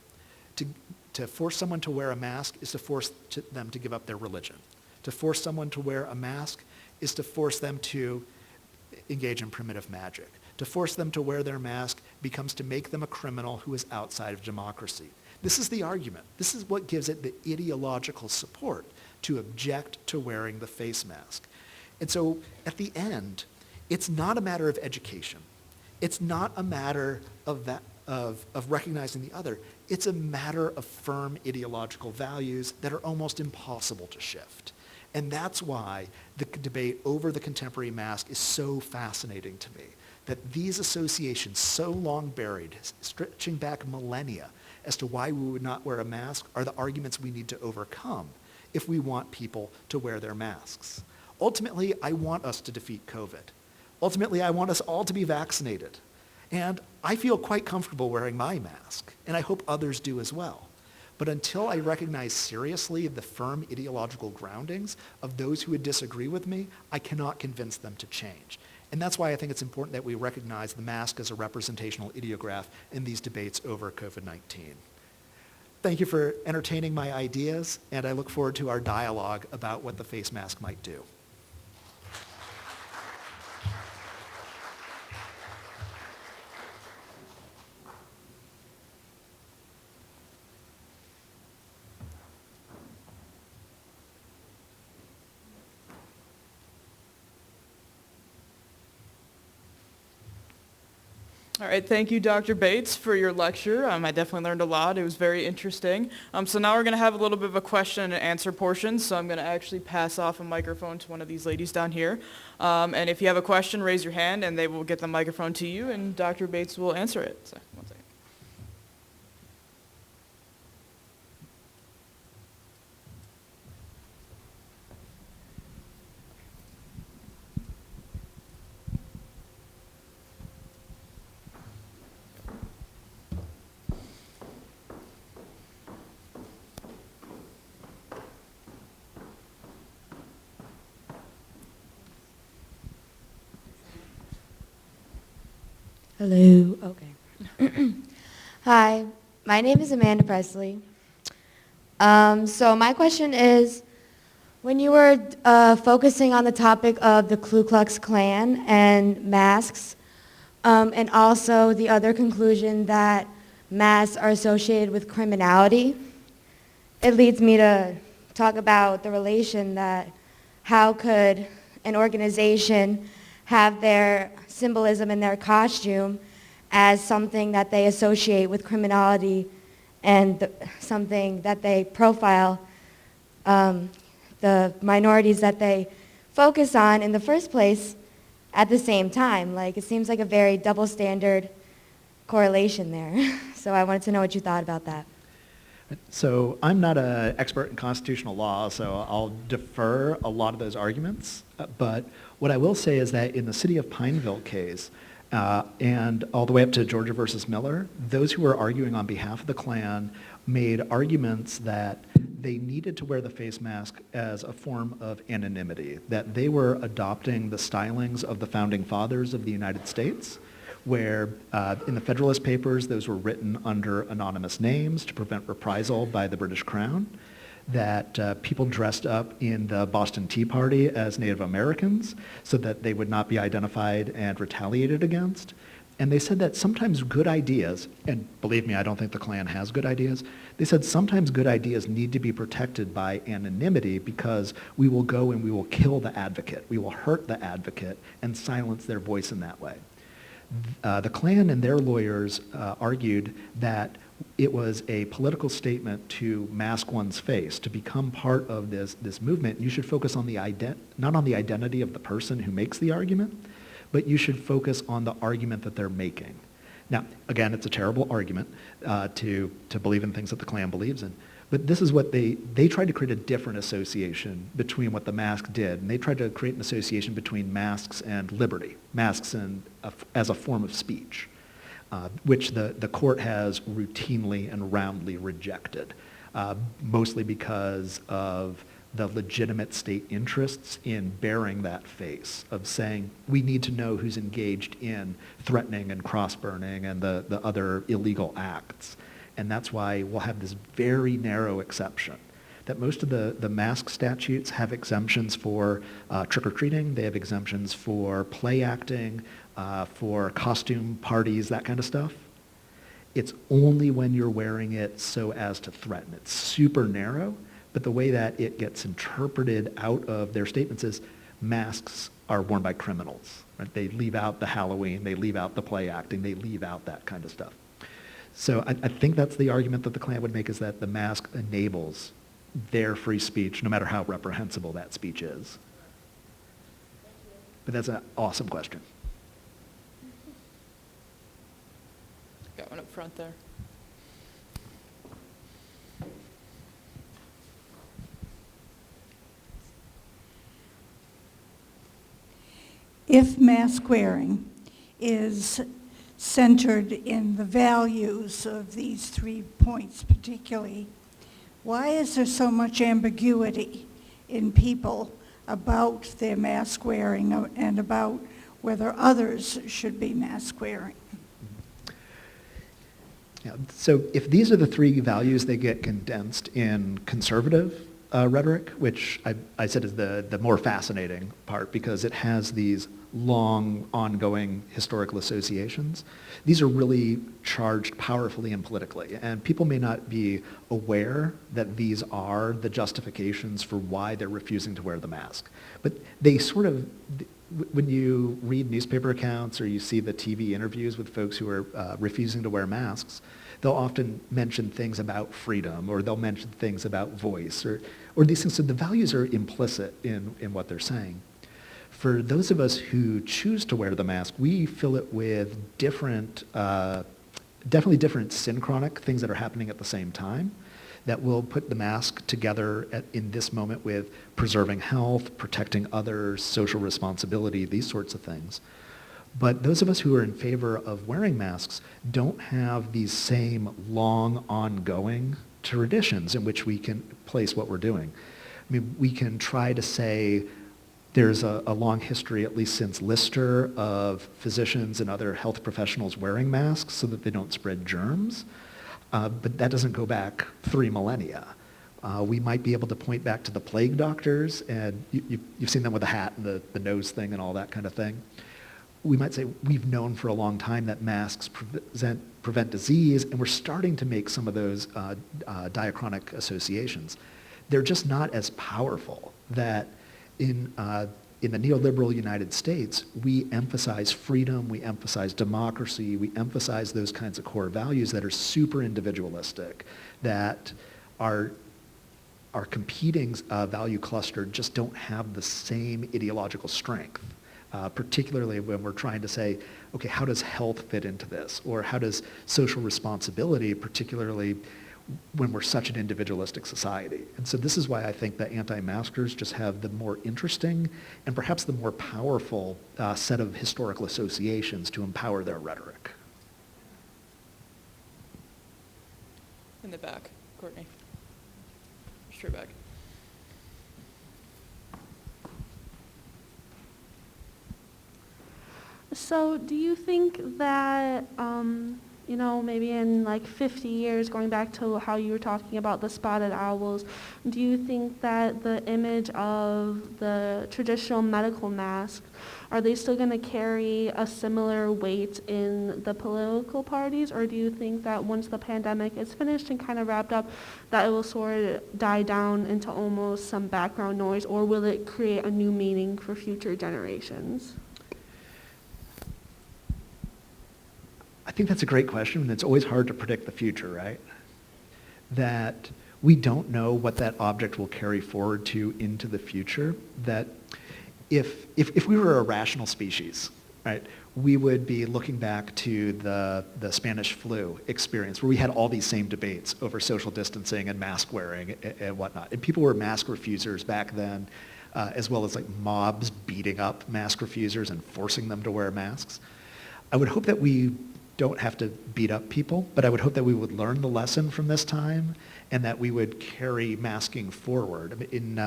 To force someone to wear a mask is to force them to give up their religion. To force someone to wear a mask is to force them to engage in primitive magic. To force them to wear their mask becomes to make them a criminal who is outside of democracy. This is the argument. This is what gives it the ideological support to object to wearing the face mask. And so at the end, it's not a matter of education. It's not a matter of recognizing the other. It's a matter of firm ideological values that are almost impossible to shift. And that's why the debate over the contemporary mask is so fascinating to me, that these associations, so long buried, stretching back millennia as to why we would not wear a mask, are the arguments we need to overcome if we want people to wear their masks. Ultimately, I want us to defeat COVID. Ultimately, I want us all to be vaccinated. And I feel quite comfortable wearing my mask, and I hope others do as well. But until I recognize seriously the firm ideological groundings of those who would disagree with me, I cannot convince them to change. And that's why I think it's important that we recognize the mask as a representational ideograph in these debates over COVID-19. Thank you for entertaining my ideas, and I look forward to our dialogue about what the face mask might do. All right, thank you, Dr. Bates, for your lecture. I definitely learned a lot. It was very interesting. So now we're going to have a little bit of a question and answer portion. So I'm going to actually pass off a microphone to one of these ladies down here. And if you have a question, raise your hand, and they will get the microphone to you, and Dr. Bates will answer it. So, one second. Hello. Okay. Hi, my name is Amanda Presley. So my question is, when you were focusing on the topic of the Ku Klux Klan and masks, and also the other conclusion that masks are associated with criminality, it leads me to talk about the relation that how could an organization have their symbolism in their costume as something that they associate with criminality and something that they profile the minorities that they focus on in the first place at the same time. Like, it seems like a very double standard correlation there. So I wanted to know what you thought about that. So I'm not an expert in constitutional law, so I'll defer a lot of those arguments. But what I will say is that in the city of Pineville case, and all the way up to Georgia versus Miller, those who were arguing on behalf of the Klan made arguments that they needed to wear the face mask as a form of anonymity, that they were adopting the stylings of the founding fathers of the United States, where in the Federalist Papers, those were written under anonymous names to prevent reprisal by the British Crown, that people dressed up in the Boston Tea Party as Native Americans so that they would not be identified and retaliated against. And they said that sometimes good ideas, and believe me, I don't think the Klan has good ideas, they said sometimes good ideas need to be protected by anonymity because we will go and we will kill the advocate. We will hurt the advocate and silence their voice in that way. The Klan and their lawyers argued that it was a political statement to mask one's face, to become part of this movement. You should focus on not on the identity of the person who makes the argument, but you should focus on the argument that they're making. Now, again, it's a terrible argument to believe in things that the Klan believes in, but this is what they tried to create a different association between what the mask did, and they tried to create an association between masks and liberty, masks as a form of speech, which the court has routinely and roundly rejected, mostly because of the legitimate state interests in bearing that face, of saying we need to know who's engaged in threatening and cross-burning and the other illegal acts. And that's why we'll have this very narrow exception, that most of the mask statutes have exemptions for trick-or-treating, they have exemptions for play acting, for costume parties, that kind of stuff. It's only when you're wearing it so as to threaten. It's super narrow, but the way that it gets interpreted out of their statements is masks are worn by criminals. Right? They leave out the Halloween, they leave out the play acting, they leave out that kind of stuff. So I think that's the argument that the Klan would make, is that the mask enables their free speech, no matter how reprehensible that speech is. But that's an awesome question. Got one up front there. If mask wearing is centered in the values of these 3 points particularly. Why is there so much ambiguity in people about their mask wearing and about whether others should be mask wearing? Yeah, so if these are the 3 values, they get condensed in conservative rhetoric, which I said is the more fascinating part because it has these long, ongoing historical associations. These are really charged powerfully and politically, and people may not be aware that these are the justifications for why they're refusing to wear the mask. But they sort of, when you read newspaper accounts or you see the TV interviews with folks who are refusing to wear masks, they'll often mention things about freedom, or they'll mention things about voice, or these things. So the values are implicit in what they're saying. For those of us who choose to wear the mask, we fill it with different, definitely different synchronic things that are happening at the same time that will put the mask together in this moment with preserving health, protecting others, social responsibility, these sorts of things. But those of us who are in favor of wearing masks don't have these same long, ongoing traditions in which we can place what we're doing. I mean, we can try to say there's a long history, at least since Lister, of physicians and other health professionals wearing masks so that they don't spread germs. But that doesn't go back 3 millennia. We might be able to point back to the plague doctors, and you've seen them with the hat and the nose thing and all that kind of thing. We might say we've known for a long time that masks prevent disease, and we're starting to make some of those diachronic associations. They're just not as powerful that in the neoliberal United States, we emphasize freedom, we emphasize democracy, we emphasize those kinds of core values that are super individualistic, that our competing value cluster just don't have the same ideological strength, particularly when we're trying to say, okay, how does health fit into this? Or how does social responsibility, particularly when we're such an individualistic society? And so this is why I think that anti-maskers just have the more interesting and perhaps the more powerful set of historical associations to empower their rhetoric. In the back, Courtney. Straight back. So do you think that, maybe in like 50 years, going back to how you were talking about the spotted owls, do you think that the image of the traditional medical mask, are they still going to carry a similar weight in the political parties, or do you think that once the pandemic is finished and kind of wrapped up, that it will sort of die down into almost some background noise, or will it create a new meaning for future generations? I think that's a great question, and it's always hard to predict the future, right? That we don't know what that object will carry forward to into the future, that if we were a rational species, right, we would be looking back to the Spanish flu experience where we had all these same debates over social distancing and mask wearing and whatnot. And people were mask refusers back then, as well as like mobs beating up mask refusers and forcing them to wear masks. I would hope that we don't have to beat up people, but I would hope that we would learn the lesson from this time and that we would carry masking forward. I mean,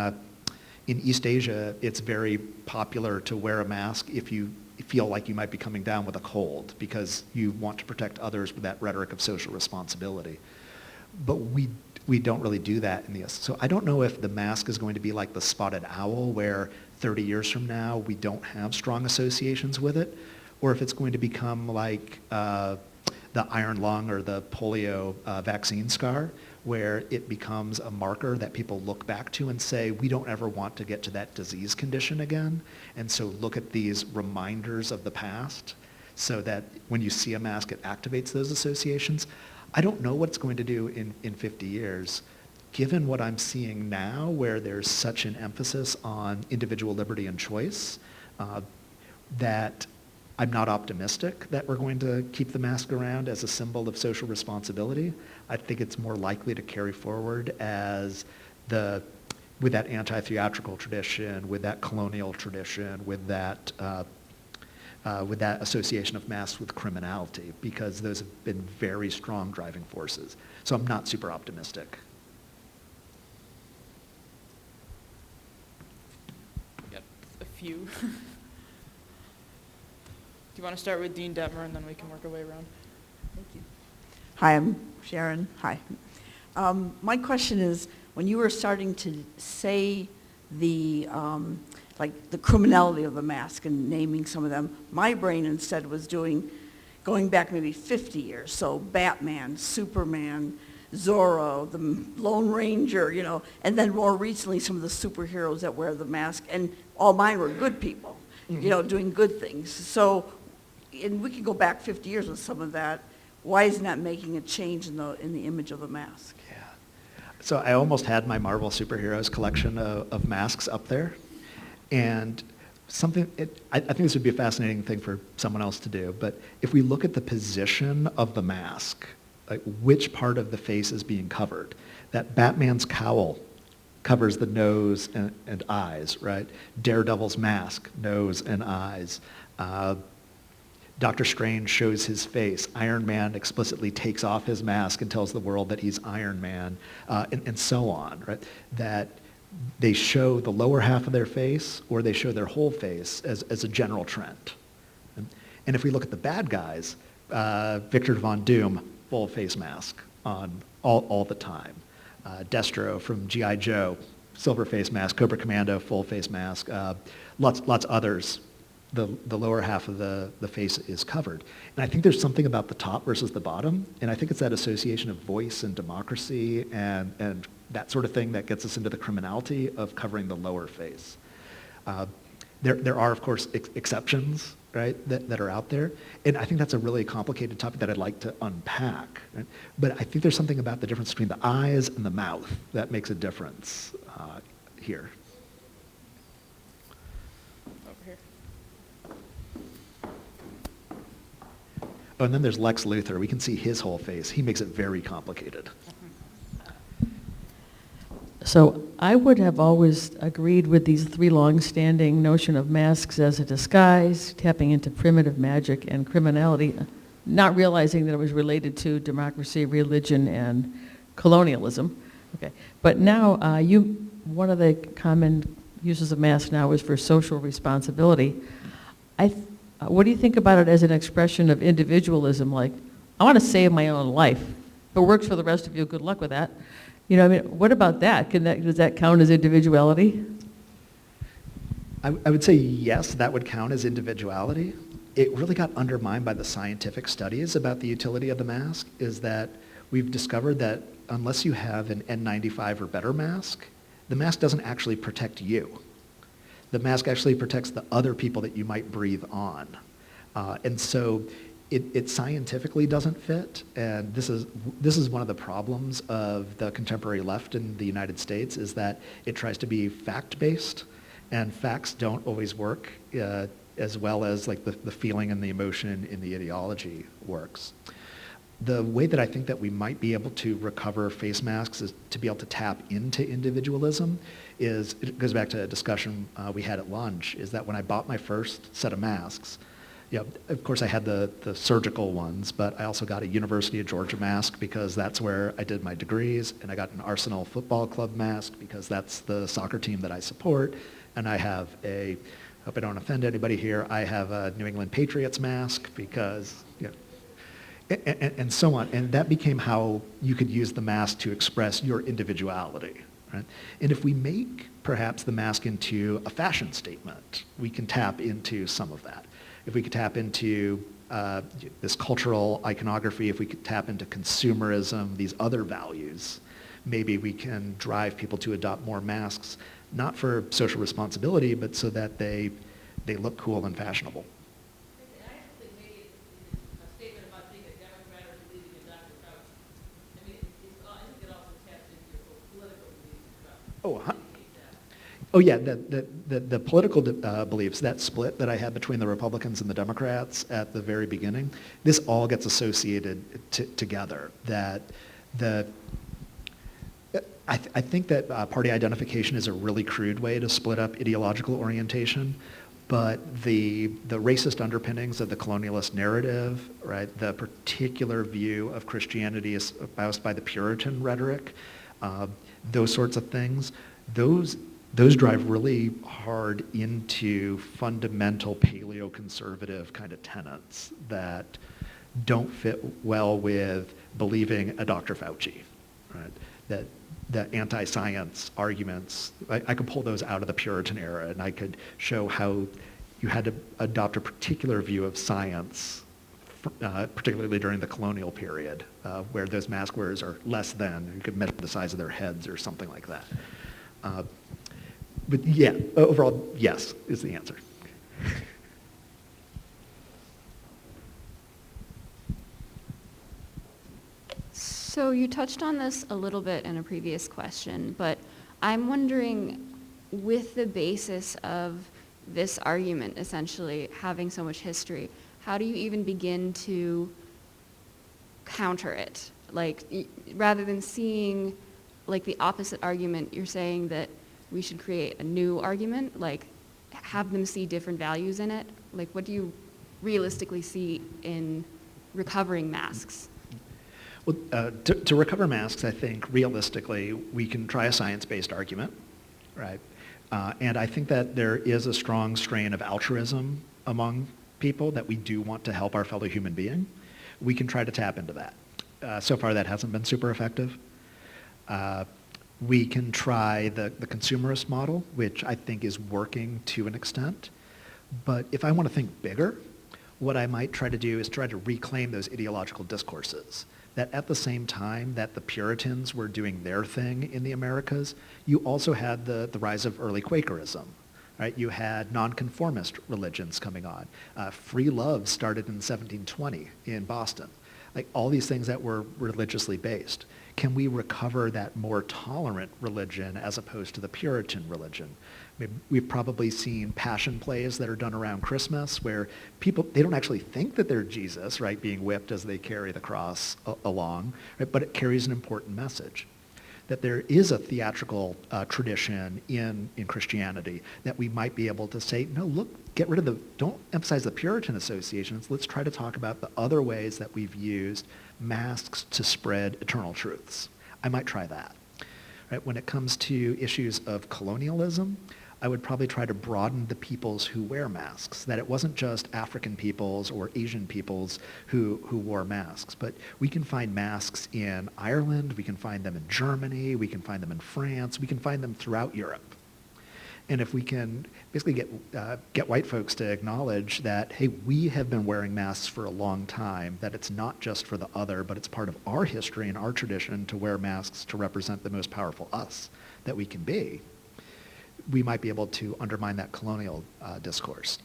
in East Asia, it's very popular to wear a mask if you feel like you might be coming down with a cold because you want to protect others with that rhetoric of social responsibility. But we don't really do that in the US. So I don't know if the mask is going to be like the spotted owl where 30 years from now we don't have strong associations with it, or if it's going to become like the iron lung or the polio vaccine scar, where it becomes a marker that people look back to and say, we don't ever want to get to that disease condition again. And so look at these reminders of the past so that when you see a mask, it activates those associations. I don't know what it's going to do in 50 years. Given what I'm seeing now, where there's such an emphasis on individual liberty and choice, that I'm not optimistic that we're going to keep the mask around as a symbol of social responsibility. I think it's more likely to carry forward as with that anti-theatrical tradition, with that colonial tradition, with that with that association of masks with criminality, because those have been very strong driving forces. So I'm not super optimistic. We got a few. Do you want to start with Dean Detmer, and then we can work our way around? Thank you. Hi, I'm Sharon. Hi. My question is, when you were starting to say the like the criminality of the mask and naming some of them, my brain instead was going back maybe 50 years. So Batman, Superman, Zorro, the Lone Ranger, you know, and then more recently some of the superheroes that wear the mask, and all mine were good people, you know, doing good things. So, and we can go back 50 years with some of that. Why isn't that making a change in the image of the mask? Yeah. So I almost had my Marvel superheroes collection of masks up there. And I think this would be a fascinating thing for someone else to do, but if we look at the position of the mask, like which part of the face is being covered, that Batman's cowl covers the nose and eyes, right? Daredevil's mask, nose and eyes. Doctor Strange shows his face. Iron Man explicitly takes off his mask and tells the world that he's Iron Man, and so on, right? That they show the lower half of their face or they show their whole face as a general trend. And if we look at the bad guys, Victor Von Doom, full face mask on all the time. Destro from G.I. Joe, silver face mask. Cobra Commando, full face mask. Lots others. The lower half of the face is covered. And I think there's something about the top versus the bottom, and I think it's that association of voice and democracy and that sort of thing that gets us into the criminality of covering the lower face. There are, of course, exceptions, right, that are out there, and I think that's a really complicated topic that I'd like to unpack. Right? But I think there's something about the difference between the eyes and the mouth that makes a difference here. Oh, and then there's Lex Luthor. We can see his whole face. He makes it very complicated. So I would have always agreed with these three long-standing notion of masks as a disguise, tapping into primitive magic and criminality, not realizing that it was related to democracy, religion, and colonialism. Okay, but now one of the common uses of masks now is for social responsibility. What do you think about it as an expression of individualism? Like, I want to save my own life. If it works for the rest of you, good luck with that. You know, I mean, what about that? Does that count as individuality? I would say yes, that would count as individuality. It really got undermined by the scientific studies about the utility of the mask, is that we've discovered that unless you have an N95 or better mask, the mask doesn't actually protect you. The mask actually protects the other people that you might breathe on. And so it scientifically doesn't fit, and this is one of the problems of the contemporary left in the United States, is that it tries to be fact-based, and facts don't always work as well as like the feeling and the emotion in the ideology works. The way that I think that we might be able to recover face masks is to be able to tap into individualism. It goes back to a discussion we had at lunch, is that when I bought my first set of masks, of course I had the surgical ones, but I also got a University of Georgia mask because that's where I did my degrees, and I got an Arsenal Football Club mask because that's the soccer team that I support, and I have I hope I don't offend anybody here, I have a New England Patriots mask because, and so on. And that became how you could use the mask to express your individuality. Right? And if we make perhaps the mask into a fashion statement, we can tap into some of that. If we could tap into this cultural iconography, if we could tap into consumerism, these other values, maybe we can drive people to adopt more masks, not for social responsibility, but so that they look cool and fashionable. Oh yeah, the political beliefs, that split that I had between the Republicans and the Democrats at the very beginning, this all gets associated together. I think that party identification is a really crude way to split up ideological orientation. But the racist underpinnings of the colonialist narrative, right, the particular view of Christianity espoused by the Puritan rhetoric, those sorts of things, those drive really hard into fundamental paleoconservative kind of tenets that don't fit well with believing a Dr. Fauci, right? That the anti-science arguments, I could pull those out of the Puritan era, and I could show how you had to adopt a particular view of science, particularly during the colonial period, where those mask wearers are less than, you could measure the size of their heads or something like that. But yeah, overall, yes, is the answer. So you touched on this a little bit in a previous question, but I'm wondering, with the basis of this argument essentially having so much history, how do you even begin to counter it? Like, rather than seeing like the opposite argument, you're saying that we should create a new argument, like have them see different values in it? Like, what do you realistically see in recovering masks? Well, to recover masks, I think realistically, we can try a science-based argument, right? And I think that there is a strong strain of altruism among people, that we do want to help our fellow human being. We can try to tap into that. So far, that hasn't been super effective. We can try the consumerist model, which I think is working to an extent. But if I want to think bigger, what I might try to do is try to reclaim those ideological discourses. That at the same time that the Puritans were doing their thing in the Americas, you also had the rise of early Quakerism, right? You had nonconformist religions coming on. Free love started in 1720 in Boston. Like, all these things that were religiously based. Can we recover that more tolerant religion as opposed to the Puritan religion? I mean, we've probably seen passion plays that are done around Christmas where people, they don't actually think that they're Jesus, right, being whipped as they carry the cross along, right, but it carries an important message. That there is a theatrical tradition in Christianity that we might be able to say, no, look, get rid of don't emphasize the Puritan associations. Let's try to talk about the other ways that we've used masks to spread eternal truths. I might try that. Right? When it comes to issues of colonialism, I would probably try to broaden the peoples who wear masks, that it wasn't just African peoples or Asian peoples who wore masks, but we can find masks in Ireland, we can find them in Germany, we can find them in France, we can find them throughout Europe. And if we can basically get white folks to acknowledge that, hey, we have been wearing masks for a long time, that it's not just for the other, but it's part of our history and our tradition to wear masks to represent the most powerful us that we can be, we might be able to undermine that colonial discourse.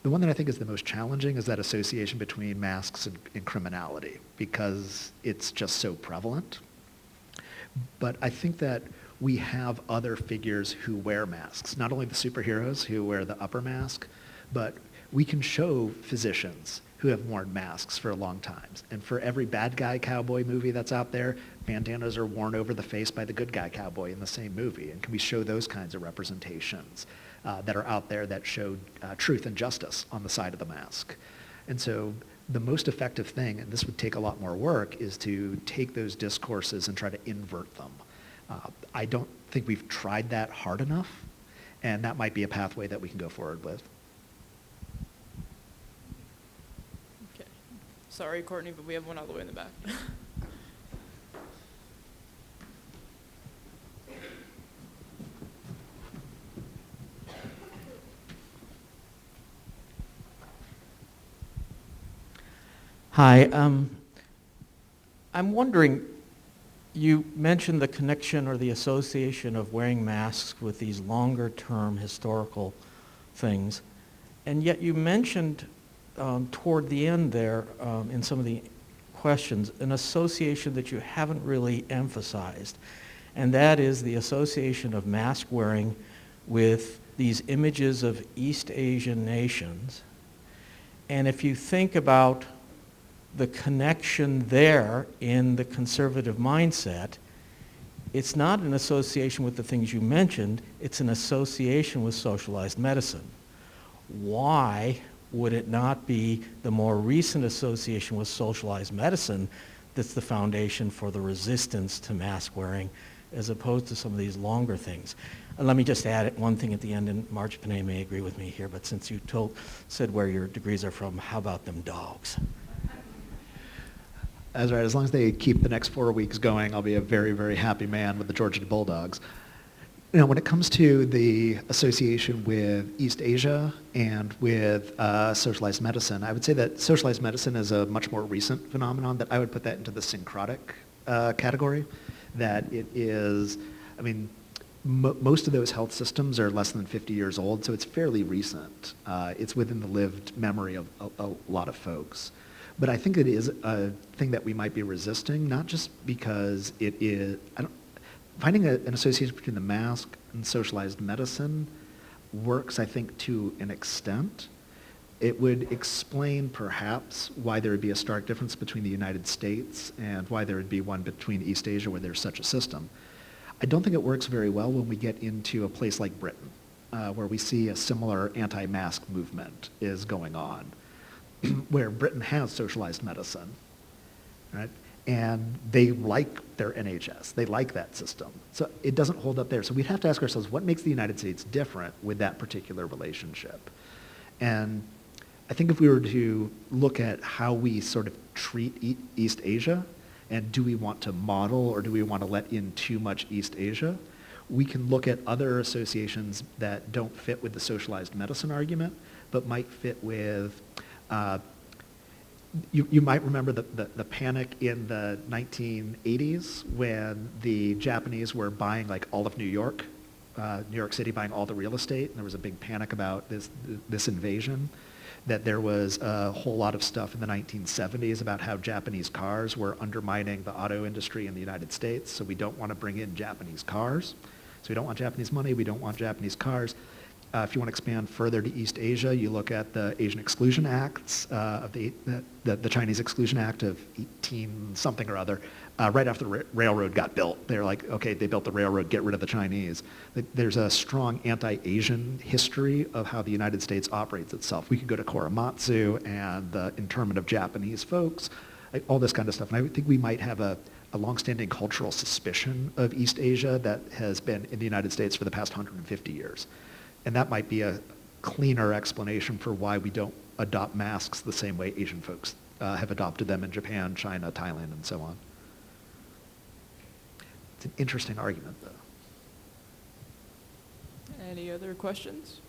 The one that I think is the most challenging is that association between masks and criminality, because it's just so prevalent. But I think that we have other figures who wear masks, not only the superheroes who wear the upper mask, but we can show physicians who have worn masks for a long time. And for every bad guy cowboy movie that's out there, bandanas are worn over the face by the good guy cowboy in the same movie. And can we show those kinds of representations that are out there that show truth and justice on the side of the mask? And so the most effective thing, and this would take a lot more work, is to take those discourses and try to invert them. I don't think we've tried that hard enough, and that might be a pathway that we can go forward with. Okay. Sorry, Courtney, but we have one all the way in the back. Hi. I'm wondering, you mentioned the connection or the association of wearing masks with these longer-term historical things, and yet you mentioned toward the end there in some of the questions an association that you haven't really emphasized, and that is the association of mask wearing with these images of East Asian nations. And if you think about the connection there in the conservative mindset, it's not an association with the things you mentioned, it's an association with socialized medicine, why would it not be the more recent association with socialized medicine that's the foundation for the resistance to mask wearing, as opposed to some of these longer things? And let me just add one thing at the end, and Marge Pinet may agree with me here, but since you said where your degrees are from, how about them dogs? That's right. As long as they keep the next 4 weeks going, I'll be a very, very happy man with the Georgia Bulldogs. You know, when it comes to the association with East Asia and with socialized medicine, I would say that socialized medicine is a much more recent phenomenon, that I would put that into the syncretic category, that it is, I mean, most of those health systems are less than 50 years old, so it's fairly recent. It's within the lived memory of a lot of folks. But I think it is a thing that we might be resisting, not just because it is, finding an association between the mask and socialized medicine works, I think, to an extent. It would explain, perhaps, why there would be a stark difference between the United States and why there would be one between East Asia where there's such a system. I don't think it works very well when we get into a place like Britain, where we see a similar anti-mask movement is going on, where Britain has socialized medicine, right? And they like their NHS. They like that system. So it doesn't hold up there. So we'd have to ask ourselves, what makes the United States different with that particular relationship? And I think if we were to look at how we sort of treat East Asia, and do we want to model or do we want to let in too much East Asia, we can look at other associations that don't fit with the socialized medicine argument, but might fit with you might remember the panic in the 1980s when the Japanese were buying like all of New York City, buying all the real estate, and there was a big panic about this invasion, that there was a whole lot of stuff in the 1970s about how Japanese cars were undermining the auto industry in the United States, so we don't want to bring in Japanese cars. So we don't want Japanese money, we don't want Japanese cars. If you want to expand further to East Asia, you look at the Asian Exclusion Acts, of the Chinese Exclusion Act of 18-something or other, right after the railroad got built. They're like, okay, they built the railroad, get rid of the Chinese. There's a strong anti-Asian history of how the United States operates itself. We could go to Korematsu and the internment of Japanese folks, like all this kind of stuff. And I think we might have a longstanding cultural suspicion of East Asia that has been in the United States for the past 150 years. And that might be a cleaner explanation for why we don't adopt masks the same way Asian folks have adopted them in Japan, China, Thailand, and so on. It's an interesting argument, though. Any other questions?